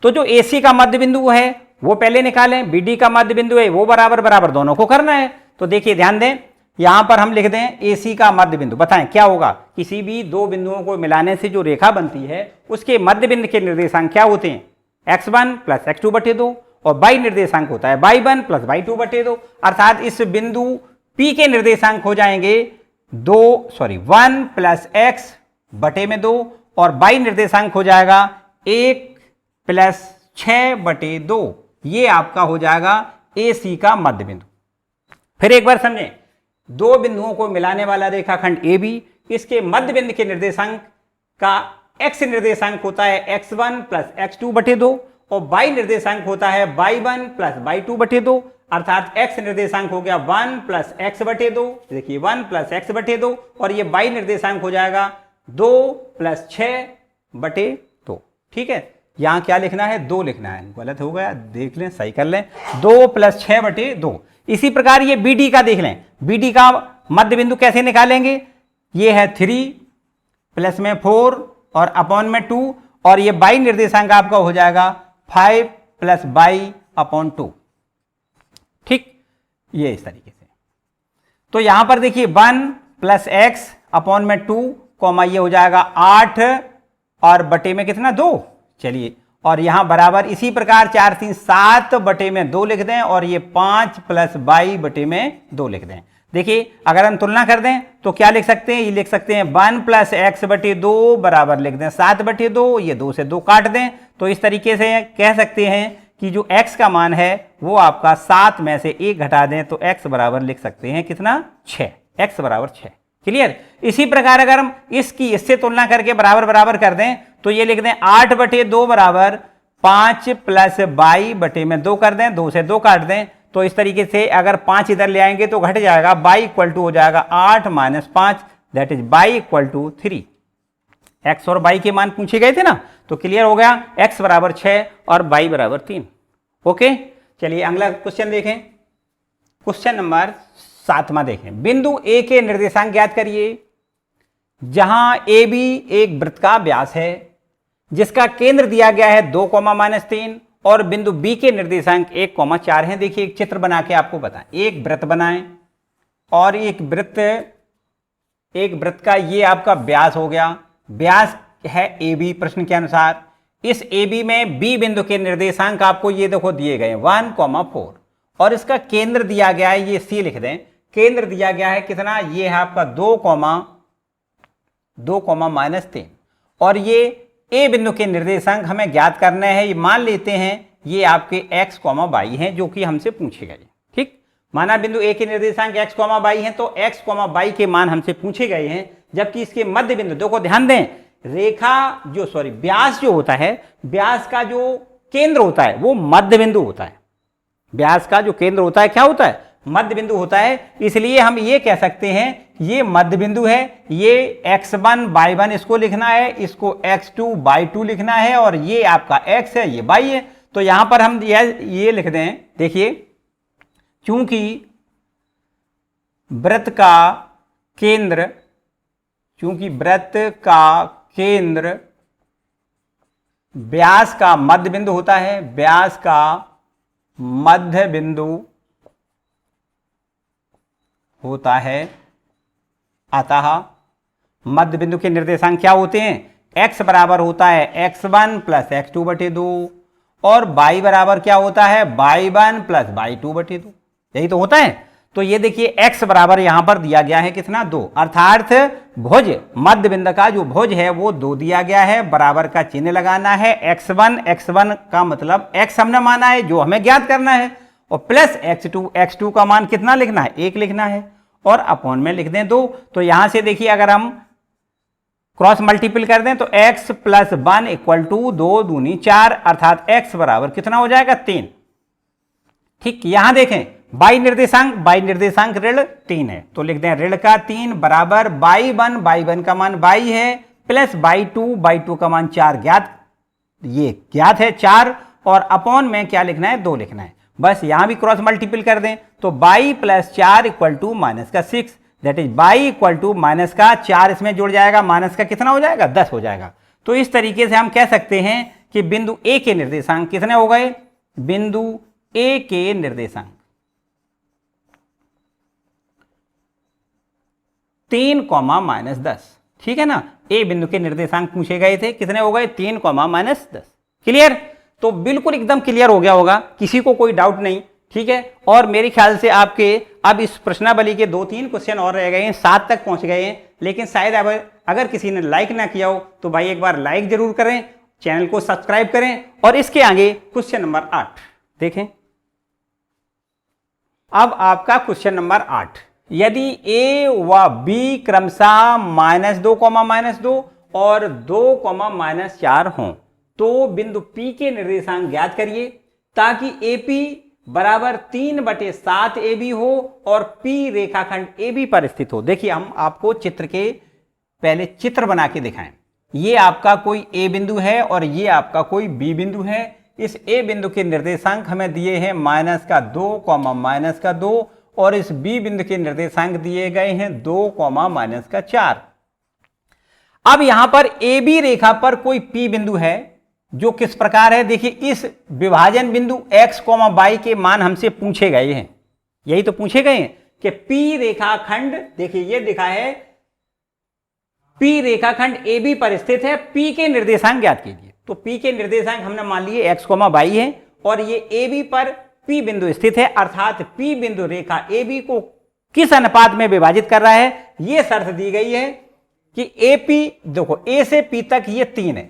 [SPEAKER 1] तो जो AC का मध्य बिंदु है वो पहले निकालें, BD का मध्य बिंदु है वो बराबर बराबर दोनों को करना है। तो देखिए ध्यान दें, यहां पर हम लिख दें AC का मध्य बिंदु। बताएं क्या होगा, किसी भी दो बिंदुओं को मिलाने से जो रेखा बनती है उसके मध्य बिंदु के निर्देशांक क्या होते हैं, x1 प्लस x2/2, और y निर्देशांक होता है y1 प्लस y2/2। अर्थात इस बिंदु P के निर्देशांक हो जाएंगे 1 प्लस x/2 और y निर्देशांक हो जाएगा 1 प्लस 6/2। ये आपका हो जाएगा AC का मध्य बिंदु। फिर एक बार समझें, दो बिंदुओं को मिलाने वाला रेखाखंड AB, इसके मध्य बिंदु के निर्देशांक का x निर्देशांक होता है x1 प्लस x2/2 और y निर्देशांक होता है y1 प्लस y2/2। अर्थात x निर्देशांक हो गया 1 प्लस x/2, देखिए 1 प्लस x/2, और ये y निर्देशांक हो जाएगा 2 प्लस 6/2। ठीक है, यहां क्या लिखना है, 2 लिखना है, गलत हो गया, देख लें, सही कर लें, 2 प्लस 6/2। इसी प्रकार ये BD का देख लें, BD का मध्य बिंदु कैसे निकालेंगे, ये है 3 प्लस में 4 और अपॉन में 2, और ये y निर्देशांक आपका हो जाएगा 5 प्लस y/2। ठीक, ये इस तरीके से। तो यहां पर देखिए 1 प्लस x अपॉन में 2 कॉमा ये हो जाएगा 8 और बटे में कितना 2। चलिए, और यहां बराबर इसी प्रकार 4 3 7 बटे में 2 लिख दें, और ये 5 प्लस y बटे में 2 लिख दें। देखिए अगर हम तुलना कर दें तो क्या लिख सकते हैं, ये लिख सकते हैं 1 प्लस x/2 बराबर लिख दें 7/2, ये 2 से 2 काट दें। तो इस तरीके से कह सकते हैं कि जो x का मान है वो आपका 7 में से 1 घटा दें तो x बराबर लिख सकते हैं कितना, 6, x बराबर 6। क्लियर। इसी प्रकार अगर हम इसकी इससे तुलना करके बराबर बराबर कर दें तो ये लिख दें 8/2 बराबर 5 प्लस y बटे में 2 कर दें, 2 से 2 काट दें। तो इस तरीके से अगर 5 इधर ले आएंगे तो घट जाएगा, y इक्वल टू हो जाएगा 8 minus 5, that is y equal to 3। x और y के मान पूछे गए थे ना, तो क्लियर हो गया, x बराबर 6 और y बराबर 3। ओके, चलिए अगला क्वेश्चन देखें। क्वेश्चन नंबर 7वां देखें। बिंदु A के निर्देशांक ज्ञात करिए। जहां AB एक वृत्त का व्यास है जिसका केंद्र दिया गया है 2, और बिंदु B के निर्देशांक 1, 4 हैं। देखिए एक चित्र बना के आपको बताएं, एक वृत्त बनाएं और एक वृत्त का ये आपका व्यास हो गया, व्यास है AB प्रश्न के अनुसार। इस AB में B बिंदु के निर्देशांक आपको ये देखो दिए गए 1, 4, और इसका केंद्र दिया गया है, ये C लिख दें, केंद्र दिया गया है कितना, ये है आपका 2, -3, और ये A बिंदु के निर्देशांक हमें ज्ञात करने हैं। ये मान लेते हैं ये आपके x, y हैं जो कि हमसे पूछे गए। ठीक, माना बिंदु A के निर्देशांक x, y हैं, तो x, y के मान हमसे पूछे गए हैं, जबकि इसके मध्य बिंदु, देखो ध्यान दें, व्यास जो होता है, व्यास का जो केंद्र होता है वो मध्य बिंदु होता है। व्यास का जो केंद्र होता है क्या होता है, मध्य बिंदु होता है। इसलिए हम ये कह सकते हैं ये मध्य बिंदु है, ये x1, y1 इसको लिखना है, इसको x2, y2 लिखना है, और ये आपका x है, ये y है। तो यहां पर हम ये लिख दें, देखिए चूंकि वृत्त का केंद्र व्यास का मध्य बिंदु होता है, व्यास का मध्य बिंदु होता है, अतः मध्य बिंदु के निर्देशांक क्या होते हैं, x बराबर होता है x1 प्लस x2/2 और y बराबर क्या होता है, y1 प्लस y2/2। यही तो होता है। तो ये देखिए x बराबर यहां पर दिया गया है कितना, 2, अर्थात भुज, मध्य बिंदु का जो भुज है वो 2 दिया गया है, बराबर का चिन्ह लगाना है। x1 का मतलब x हमने माना है जो हमें ज्ञात करना है, और प्लस x2 का मान कितना लिखना है, 1 लिखना है, और अपॉन में लिख दें 2। तो यहां से देखिए अगर हम क्रॉस मल्टीपल कर दें तो x प्लस 1 इक्वल टू 2 दूनी 4, अर्थात x बराबर कितना हो जाएगा 3। ठीक, यहां देखें बाई निर्देशांक ऋण 3 है तो लिख दें ऋण का 3 बराबर y1 का मान y है प्लस y2 का मान 4 ज्ञात, ये ज्ञात है 4, और अपॉन में क्या लिखना है 2 लिखना है। बस यहां भी क्रॉस मल्टीपल कर दें तो y plus 4 equal to minus का 6, that is y equal to minus का 4 इसमें जुड़ जाएगा, माइनस का कितना हो जाएगा 10 हो जाएगा। तो इस तरीके से हम कह सकते हैं कि बिंदु ए के निर्देशांक कितने हो गए, बिंदु ए के निर्देशांक 3 - 10। ठीक है ना, ए बिंदु के निर्देशांक पूछे गए थे, कितने हो गए 3 - 10। क्लियर, तो बिल्कुल एकदम क्लियर हो गया होगा, किसी को कोई डाउट नहीं। ठीक है, और मेरे ख्याल से आपके अब इस प्रश्नावली के 2-3 क्वेश्चन और रह गए हैं, 7 तक पहुंच गए हैं, लेकिन शायद अब अगर किसी ने लाइक ना किया हो तो भाई एक बार लाइक जरूर करें, चैनल को सब्सक्राइब करें। और इसके आगे क्वेश्चन नंबर 8 देखें। अब आपका क्वेश्चन नंबर 8, यदि a व b क्रमशः -2, -2 और 2, -4 हों तो बिंदु P के निर्देशांक ज्ञात करिए ताकि AP बराबर 3/7 AB हो और P रेखाखंड AB पर स्थित हो। देखिए हम आपको चित्र के पहले चित्र बना के दिखाएं। ये आपका कोई A बिंदु है और ये आपका कोई B बिंदु है। इस A बिंदु के निर्देशांक हमें दिए हैं -2, -2, और इस B बिंदु के निर्देशांक दिए गए हैं 2, -4। अब यहां पर AB रेखा पर कोई P बिंदु है जो किस प्रकार है, देखिए इस विभाजन बिंदु x, y के मान हमसे पूछे गए हैं, यही तो पूछे गए हैं कि P रेखाखंड, देखिए ये दिखा है P रेखाखंड AB पर स्थित है, P के निर्देशांक ज्ञात कीजिए। तो P के निर्देशांक हमने मान लिए x, y है और ये AB पर P बिंदु स्थित है, अर्थात P बिंदु रेखा AB को किस अनुपात में विभाजित कर रहा है, यह शर्त दी गई है कि AP, देखो A से P तक ये 3 है,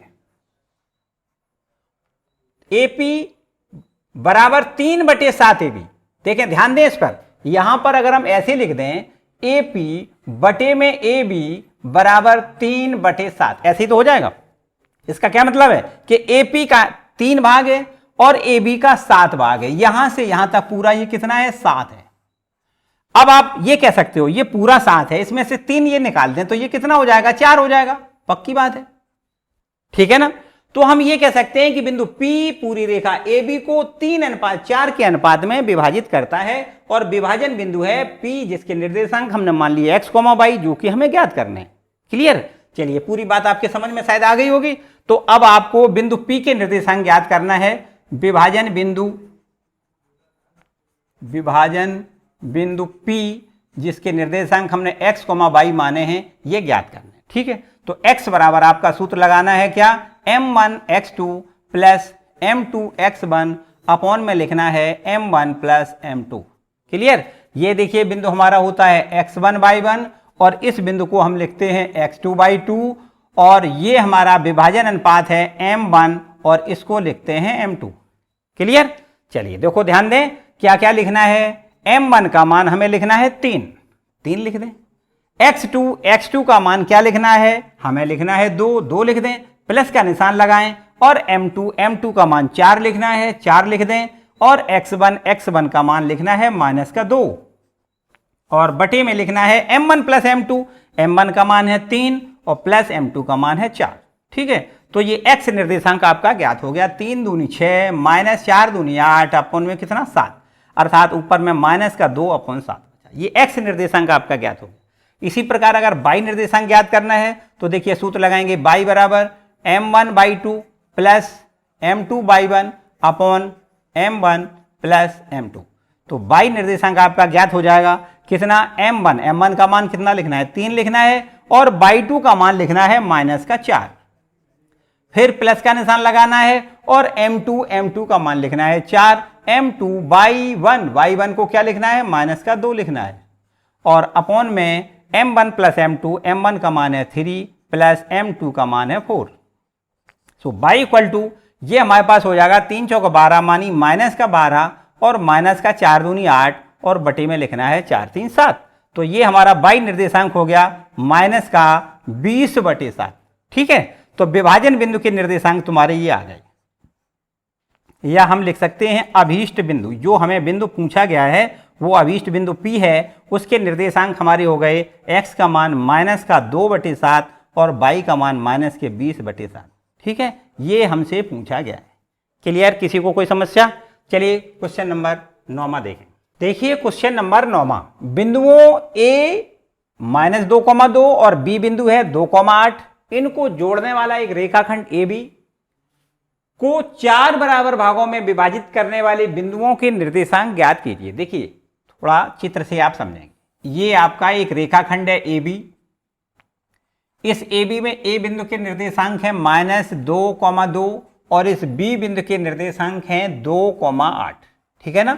[SPEAKER 1] AP बराबर 3/7 AB। देखें ध्यान दें इस पर, यहां पर अगर हम ऐसे लिख दें AP बटे में AB बराबर 3/7, ऐसे ही तो हो जाएगा। इसका क्या मतलब है कि AP का 3 भाग है और AB का 7 भाग है, यहां से यहां तक पूरा ये कितना है 7 है। अब आप ये कह सकते हो ये पूरा 7 है, इसमें से 3 ये निकाल दें तो ये कितना हो जाएगा 4 हो जाएगा, पक्की बात है। ठीक है ना, तो हम ये कह सकते हैं कि बिंदु P पूरी रेखा AB को 3:4 के अनुपात में विभाजित करता है और विभाजन बिंदु है P जिसके निर्देशांक हमने मान लिए x, y जो कि हमें ज्ञात करने हैं। क्लियर, चलिए पूरी बात आपके समझ में शायद आ गई होगी। तो अब आपको बिंदु P के निर्देशांक ज्ञात करना है, विभाजन बिंदु P जिसके निर्देशांक हमने x, y माने हैं, ये ज्ञात करना है। ठीक है, तो x बराबर आपका सूत्र लगाना है क्या, m1x2 प्लस m2x1 अपॉन में लिखना है m1 प्लस m2। क्लियर, ये देखिए बिंदु हमारा होता है x1/1 और इस बिंदु को हम लिखते हैं x2/2 और ये हमारा विभाजन अनुपात है m1 और इसको लिखते हैं m2। क्लियर, चलिए देखो ध्यान दें क्या क्या लिखना है, m1 का मान हमें लिखना है 3 लिख दें, x2 का मान क्या लिखना है, हमें लिखना है 2 लिख दें, प्लस का निशान लगाएं, और m2 का मान 4 लिखना है, 4 लिख दें, और x1 का मान लिखना है -2 और बटे में लिखना है m1 प्लस m2, m1 का मान है 3 और प्लस m2 का मान है 4। ठीक है, तो ये x निर्देशांक आपका ज्ञात हो गया, 3 दूनी 6 -4 दूनी 8 अपॉन में कितना 7, अर्थात ऊपर में -2/7, ये x निर्देशांक आपका ज्ञात हो गया। इसी प्रकार अगर y निर्देशांक ज्ञात करना है तो देखिए सूत्र लगाएंगे, y बराबर m1/2 plus m2/1 upon m1 plus m2। तो y निर्देशांक आपका ज्ञात हो जाएगा कितना, m1 का मान कितना लिखना है 3 लिखना है और y2 का मान लिखना है -4, फिर प्लस का निशान लगाना है और m2 का मान लिखना है 4, m2/1 को क्या लिखना है -2 लिखना है और अपॉन में m1 प्लस m1 का मान है 3 प्लस m2 का मान है 4। सो y इक्वल टू ये हमारे पास हो जाएगा 3 चौक 12 मानी -12 और -4 दूनी 8 और बटे में लिखना है 4 3 7। तो ये हमारा y निर्देशांक हो गया 20/7। ठीक है, तो विभाजन बिंदु के निर्देशांक तुम्हारे ये आ गए, या हम लिख सकते हैं अभीष्ट बिंदु, जो हमें बिंदु पूछा गया है वो अभीष्ट बिंदु P है, उसके निर्देशांक हमारे हो गए x का मान -2/7 और y का मान -20/7। ठीक है, ये हमसे पूछा गया है। क्लियर? किसी को कोई समस्या? चलिए क्वेश्चन नंबर 9 देखें। देखिए क्वेश्चन नंबर 9, बिंदुओं A -2,2 और B बिंदु है 2,8, इनको जोड़ने वाला एक रेखाखंड AB को 4 बराबर भागों में विभाजित करने वाले बिंदुओं के निर्देशांक ज्ञात कीजिए। देखिए थोड़ा चित्र से आप समझेंगे, ये आपका एक रेखाखंड है AB, इस AB में A बिंदु के निर्देशांक है -2,2 और इस B बिंदु के निर्देशांक हैं 2,8। ठीक है ना?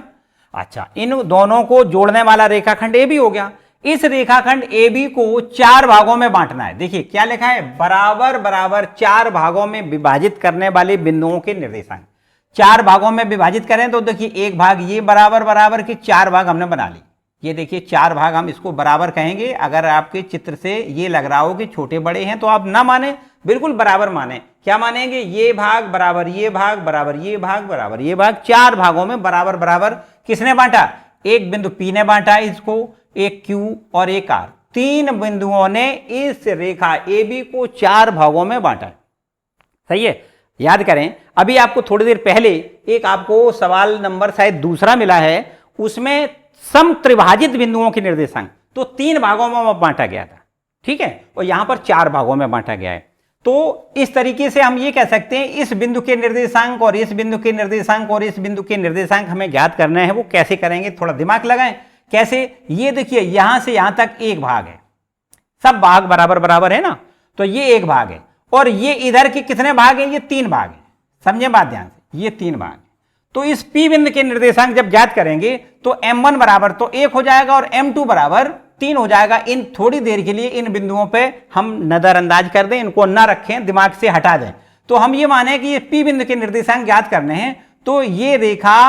[SPEAKER 1] अच्छा, इन दोनों को जोड़ने वाला रेखाखंड AB हो गया। इस रेखाखंड AB को 4 भागों में बांटना है। देखिए क्या लिखा है, बराबर बराबर 4 भागों में विभाजित करने वाले बिंदुओं के निर्देशांक। 4 भागों में विभाजित करें तो देखिए एक भाग ये बराबर बराबर के 4 भाग हमने बना ली। ये देखिए 4 भाग, हम इसको बराबर कहेंगे। अगर आपके चित्र से ये लग रहा हो कि छोटे बड़े हैं तो आप ना माने, बिल्कुल बराबर माने। क्या मानेंगे, ये भाग बराबर ये भाग बराबर ये भाग बराबर ये भाग, 4 भागों में बराबर बराबर किसने बांटा, एक बिंदु P ने बांटा इसको, एक Q और एक R, 3 बिंदुओं ने इस रेखा AB को 4 भागों में बांटा। सही है? याद करें, अभी आपको थोड़ी देर पहले एक आपको सवाल नंबर शायद दूसरा मिला है, उसमें समत्रिभाजित बिंदुओं के निर्देशांक तो 3 भागों में बांटा गया था। ठीक है, और यहां पर 4 भागों में बांटा गया है। तो इस तरीके से हम ये कह सकते हैं, इस बिंदु के निर्देशांक और इस बिंदु के निर्देशांक और इस बिंदु के निर्देशांक हमें ज्ञात करना है। वो कैसे करेंगे, थोड़ा दिमाग लगाएं। कैसे, ये देखिए यहां से यहां तक एक भाग है, सब भाग बराबर बराबर है ना, तो ये एक भाग है, और ये इधर के कितने भाग हैं, ये 3 भाग है। समझे बात ध्यान से, ये 3 भाग है। तो इस P बिंदु के निर्देशांक जब ज्ञात करेंगे तो M1 बराबर तो 1 हो जाएगा और M2 बराबर 3 हो जाएगा। इन थोड़ी देर के लिए इन बिंदुओं पे हम नजरअंदाज कर दें, इनको ना रखें, दिमाग से हटा दें। तो हम ये माने कि ये P बिंदु के निर्देशांक ज्ञात करने हैं, तो ये रेखा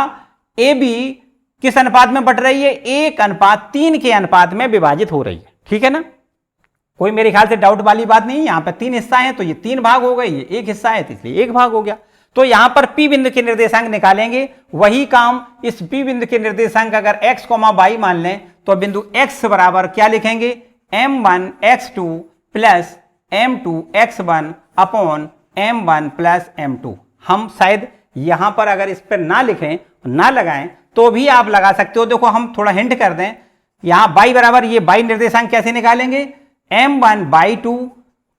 [SPEAKER 1] AB किस अनुपात में बट रही है, 1:3 के अनुपात में विभाजित हो रही है। ठीक है ना? कोई मेरे ख्याल से डाउट वाली बात नहीं। यहां पर 3 हिस्सा है तो ये 3 भाग हो गए, ये 1 हिस्सा है तो इसलिए 1 भाग हो गया। तो यहां पर P बिंदु के निर्देशांक निकालेंगे। वही काम इस P बिंदु के निर्देशांक अगर x, y मान लें तो बिंदु x बराबर क्या लिखेंगे, m1 x2 plus m2 x1 upon m1 plus m2। हम शायद यहां पर अगर इस पर ना लिखें, ना लगाएं तो भी आप लगा सकते हो। देखो हम थोड़ा हिंट कर दें, यहां y बराबर, ये y निर्देशांक कैसे निकालेंगे, m1/2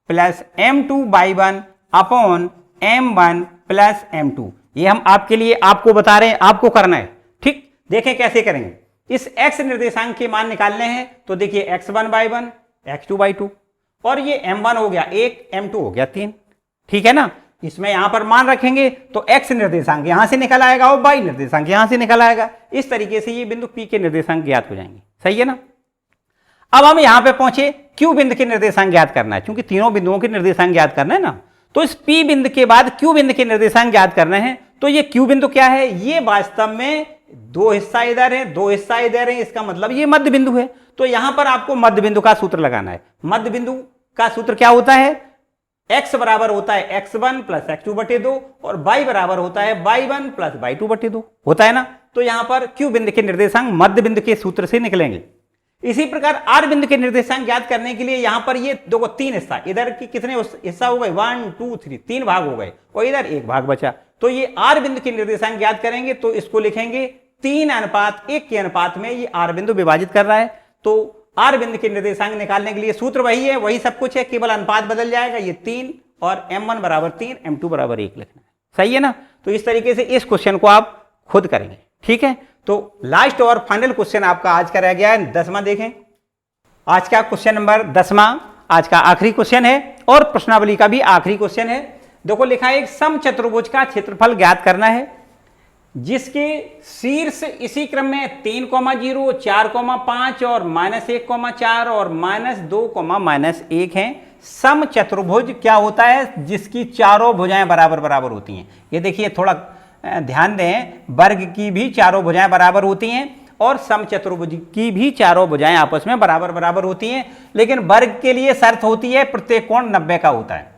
[SPEAKER 1] plus m2/1 upon m1 plus m2। ये हम आपके लिए आपको बता रहे हैं, आपको करना है। ठीक, देखें कैसे करेंगे। इस x निर्देशांक के मान निकालने हैं तो देखिए x1/1 x2/2 और ये m1 हो गया 1, m2 हो गया 3। ठीक है ना? इसमें यहां पर मान रखेंगे तो x निर्देशांक यहां से निकल आएगा और y निर्देशांक यहां से निकल आएगा। इस तरीके से ये बिंदु P के निर्देशांक ज्ञात हो जाएंगे। सही है ना? अब हम यहां पे पहुंचे, Q बिंदु के निर्देशांक ज्ञात करना है, क्योंकि तीनों बिंदुओं के निर्देशांक ज्ञात करना है ना। तो इस P बिंदु के बाद Q बिंदु के निर्देशांक ज्ञात करने हैं। तो ये Q बिंदु क्या है, ये वास्तव में 2 हिस्सा इधर है, 2 हिस्सा इधर है, इसका मतलब ये मध्य बिंदु है। तो यहां पर आपको मध्य बिंदु का सूत्र लगाना है। मध्य बिंदु का सूत्र क्या होता है, x बराबर होता है x1 प्लस x2/2 और y बराबर होता है y1 प्लस y2/2 होता है ना। तो यहां पर Q बिंदु के निर्देशांक मध्य बिंदु के सूत्र से निकलेंगे। इसी प्रकार R बिंदु के निर्देशांक ज्ञात करने के लिए यहां पर ये देखो 3 हिस्सा, इधर की कितने हिस्सा हो गए, 1 2 3, 3 भाग हो गए और इधर 1 भाग बचा। तो ये R बिंदु के निर्देशांक ज्ञात करेंगे तो इसको लिखेंगे 3:1 के अनुपात में ये R बिंदु विभाजित कर रहा है। तो R बिंदु के निर्देशांक निकालने के लिए सूत्र वही है, वही सब कुछ है, केवल अनुपात बदल जाएगा। ये 3 और m1 बराबर 3, m2 बराबर 1 लिखना है। सही है ना? तो इस तरीके से इस क्वेश्चन को आप खुद करेंगे। ठीक है, तो लास्ट और फाइनल क्वेश्चन आपका आज का रह गया है 10वां। देखें आज का क्वेश्चन नंबर 10वां आज का आखिरी क्वेश्चन है और प्रश्नावली का भी आखिरी क्वेश्चन है। देखो लिखा है, एक समचतुर्भुज का क्षेत्रफल ज्ञात करना है जिसके शीर्ष इसी क्रम में 3, 0, 4, 5 और -1, 4 और -2, -1 हैं। समचतुर्भुज क्या होता है, जिसकी चारों भुजाएं बराबर बराबर होती हैं। ये देखिए थोड़ा ध्यान दें, वर्ग की भी चारों भुजाएं बराबर होती हैं और समचतुर्भुज की भी चारों भुजाएं आपस में बराबर बराबर होती हैं, लेकिन वर्ग के लिए शर्त होती है प्रत्येक कोण 90 का होता है।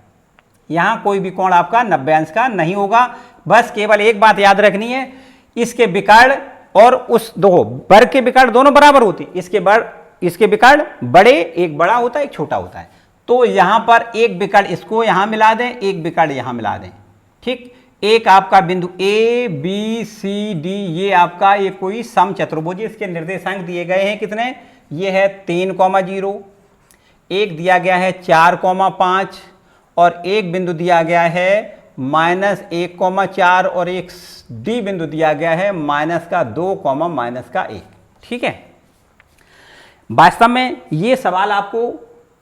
[SPEAKER 1] यहां कोई भी कोण आपका 90 अंश का नहीं होगा। बस केवल एक बात याद रखनी है, इसके विकर्ण और उस दो वर्ग के विकर्ण दोनों बराबर होती है। इसके विकर्ण बड़े, एक बड़ा होता है एक छोटा होता है। तो यहां पर एक विकर्ण इसको यहां मिला दें, एक विकर्ण यहां मिला दें, ठीक। एक आपका बिंदु ए बी सी डी, ये आपका ये कोई समचतुर्भुज, इसके निर्देशांक दिए गए हैं कितने, ये है 3,0, एक दिया गया है 4,5 और एक बिंदु दिया गया है -1,4 और एक डी बिंदु दिया गया है -2, -1, ठीक है। वास्तव में ये सवाल आपको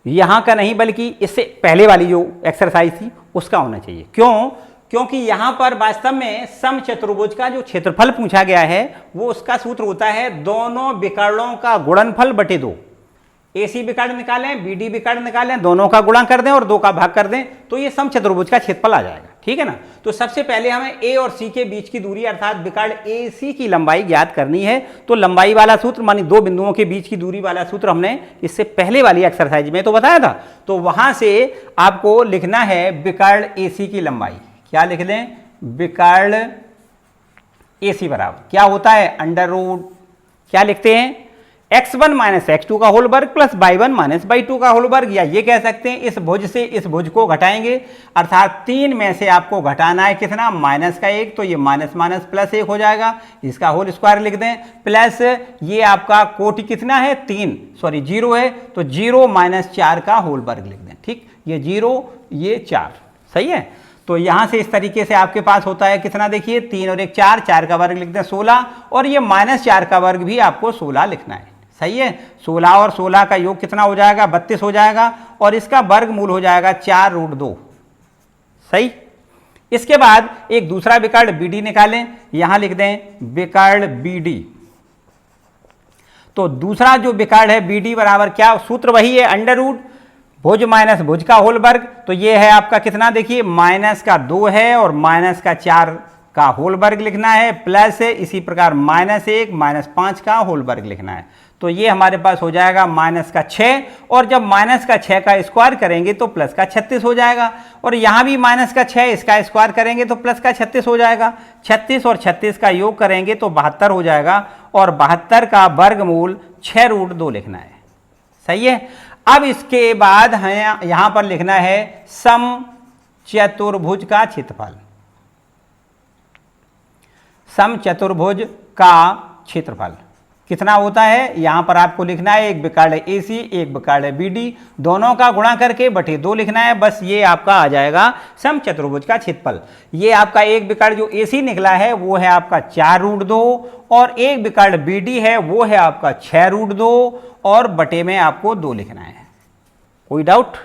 [SPEAKER 1] यहां का नहीं बल्कि इससे पहले वाली जो एक्सरसाइज थी उसका होना चाहिए। क्यों? क्योंकि यहां पर वास्तव में समचतुर्भुज का जो क्षेत्रफल पूछा गया है वो उसका सूत्र होता है दोनों विकर्णों का गुणनफल बटे 2। AC विकर्ण निकालें, BD विकर्ण निकालें, दोनों का गुणा कर दें और 2 का भाग कर दें तो ये समचतुर्भुज का क्षेत्रफल आ जाएगा, ठीक है ना। तो सबसे पहले हमें A और C के बीच की दूरी अर्थात विकर्ण AC की लंबाई ज्ञात करनी है। तो लंबाई वाला सूत्र मानी दो बिंदुओं के बीच की दूरी वाला सूत्र हमने इससे पहले वाली एक्सरसाइज में तो बताया था। तो वहां से आपको लिखना है विकर्ण AC की लंबाई। क्या लिख लें? विकर्ण AC बराबर क्या होता है, √ क्या लिखते हैं, x1 - x2 का होल वर्ग प्लस y1 - y2 का होल वर्ग, या ये कह सकते हैं इस भुज से इस भुज को घटाएंगे अर्थात 3 में से आपको घटाना है कितना, -1, तो ये माइनस +1 हो जाएगा, इसका होल स्क्वायर लिख दें, प्लस ये आपका कोटि कितना है 0 है तो 0 - 4 का होल वर्ग लिख दें, ठीक। ये 0 ये 4 सही है। तो यहां से इस तरीके से आपके पास होता है कितना, देखिए 3 और 1 4, 4 का वर्ग लिख दें 16 और ये -4 का वर्ग भी आपको 16 लिखना है, सही है। 16 और 16 का योग कितना हो जाएगा, 32 हो जाएगा और इसका वर्गमूल हो जाएगा 4√2, सही। इसके बाद एक दूसरा विकर्ण BD निकालें, यहां लिख दें विकर्ण BD। तो दूसरा जो विकर्ण है BD बराबर क्या, सूत्र वही है √ भुज माइनस भुज का होल वर्ग, तो ये है आपका कितना, देखिए -2 है और -4 का होल वर्ग लिखना है, प्लस इसी प्रकार -1 -5 का होल वर्ग लिखना है। तो ये हमारे पास हो जाएगा -6 और जब -6 का स्क्वायर करेंगे तो +36 हो जाएगा और यहाँ भी -6 इसका स्क्वायर करेंगे तो +36 हो जाएगा। 36 और 36 का योग करेंगे तो 72 हो जाएगा और 72 का वर्गमूल 6√2 लिखना है, सही है। अब इसके बाद हमें यहां पर लिखना है समचतुर्भुज का क्षेत्रफल। समचतुर्भुज का क्षेत्रफल कितना होता है, यहां पर आपको लिखना है एक विकर्ण AC एक विकर्ण BD, दोनों का गुणा करके बटे 2 लिखना है। बस ये आपका आ जाएगा समचतुर्भुज का क्षेत्रफल। ये आपका एक विकर्ण जो AC निकला है वो है आपका 4√2 और एक विकर्ण BD है वो है आपका 6√2 और बटे में आपको 2 लिखना है। कोई डाउट?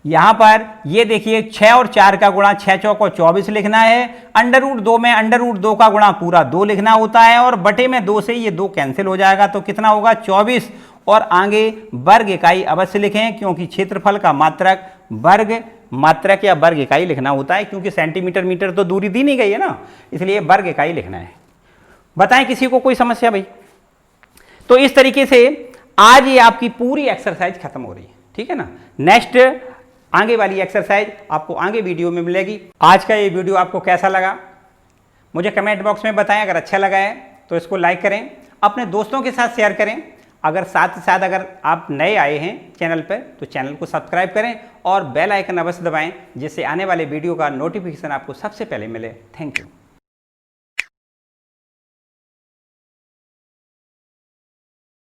[SPEAKER 1] यहां पर ये देखिए 6 और 4 का गुणा 6 चौको 24 लिखना है, √2 में √2 का गुणा पूरा 2 लिखना होता है और बटे में 2 से ये 2 कैंसिल हो जाएगा तो कितना होगा 24 और आगे वर्ग इकाई अवश्य लिखें क्योंकि क्षेत्रफल का मात्रक वर्ग मात्रक या वर्ग इकाई लिखना होता है क्योंकि सेंटीमीटर मीटर तो दूरी दी नहीं गई है ना, इसलिए वर्ग इकाई लिखना है। बताएं किसी को कोई समस्या भाई? तो इस तरीके से आज ये आपकी पूरी एक्सरसाइज खत्म हो रही है, ठीक है ना। नेक्स्ट आगे वाली एक्सरसाइज आपको आगे वीडियो में मिलेगी। आज का ये वीडियो आपको कैसा लगा मुझे कमेंट बॉक्स में बताएं। अगर अच्छा लगा है तो इसको लाइक करें, अपने दोस्तों के साथ शेयर करें। अगर साथ ही साथ अगर आप नए आए हैं चैनल पर तो चैनल को सब्सक्राइब करें और बेल आइकन अवश्य दबाएं जिससे आने वाले वीडियो का नोटिफिकेशन आपको सबसे पहले मिले। Thank you.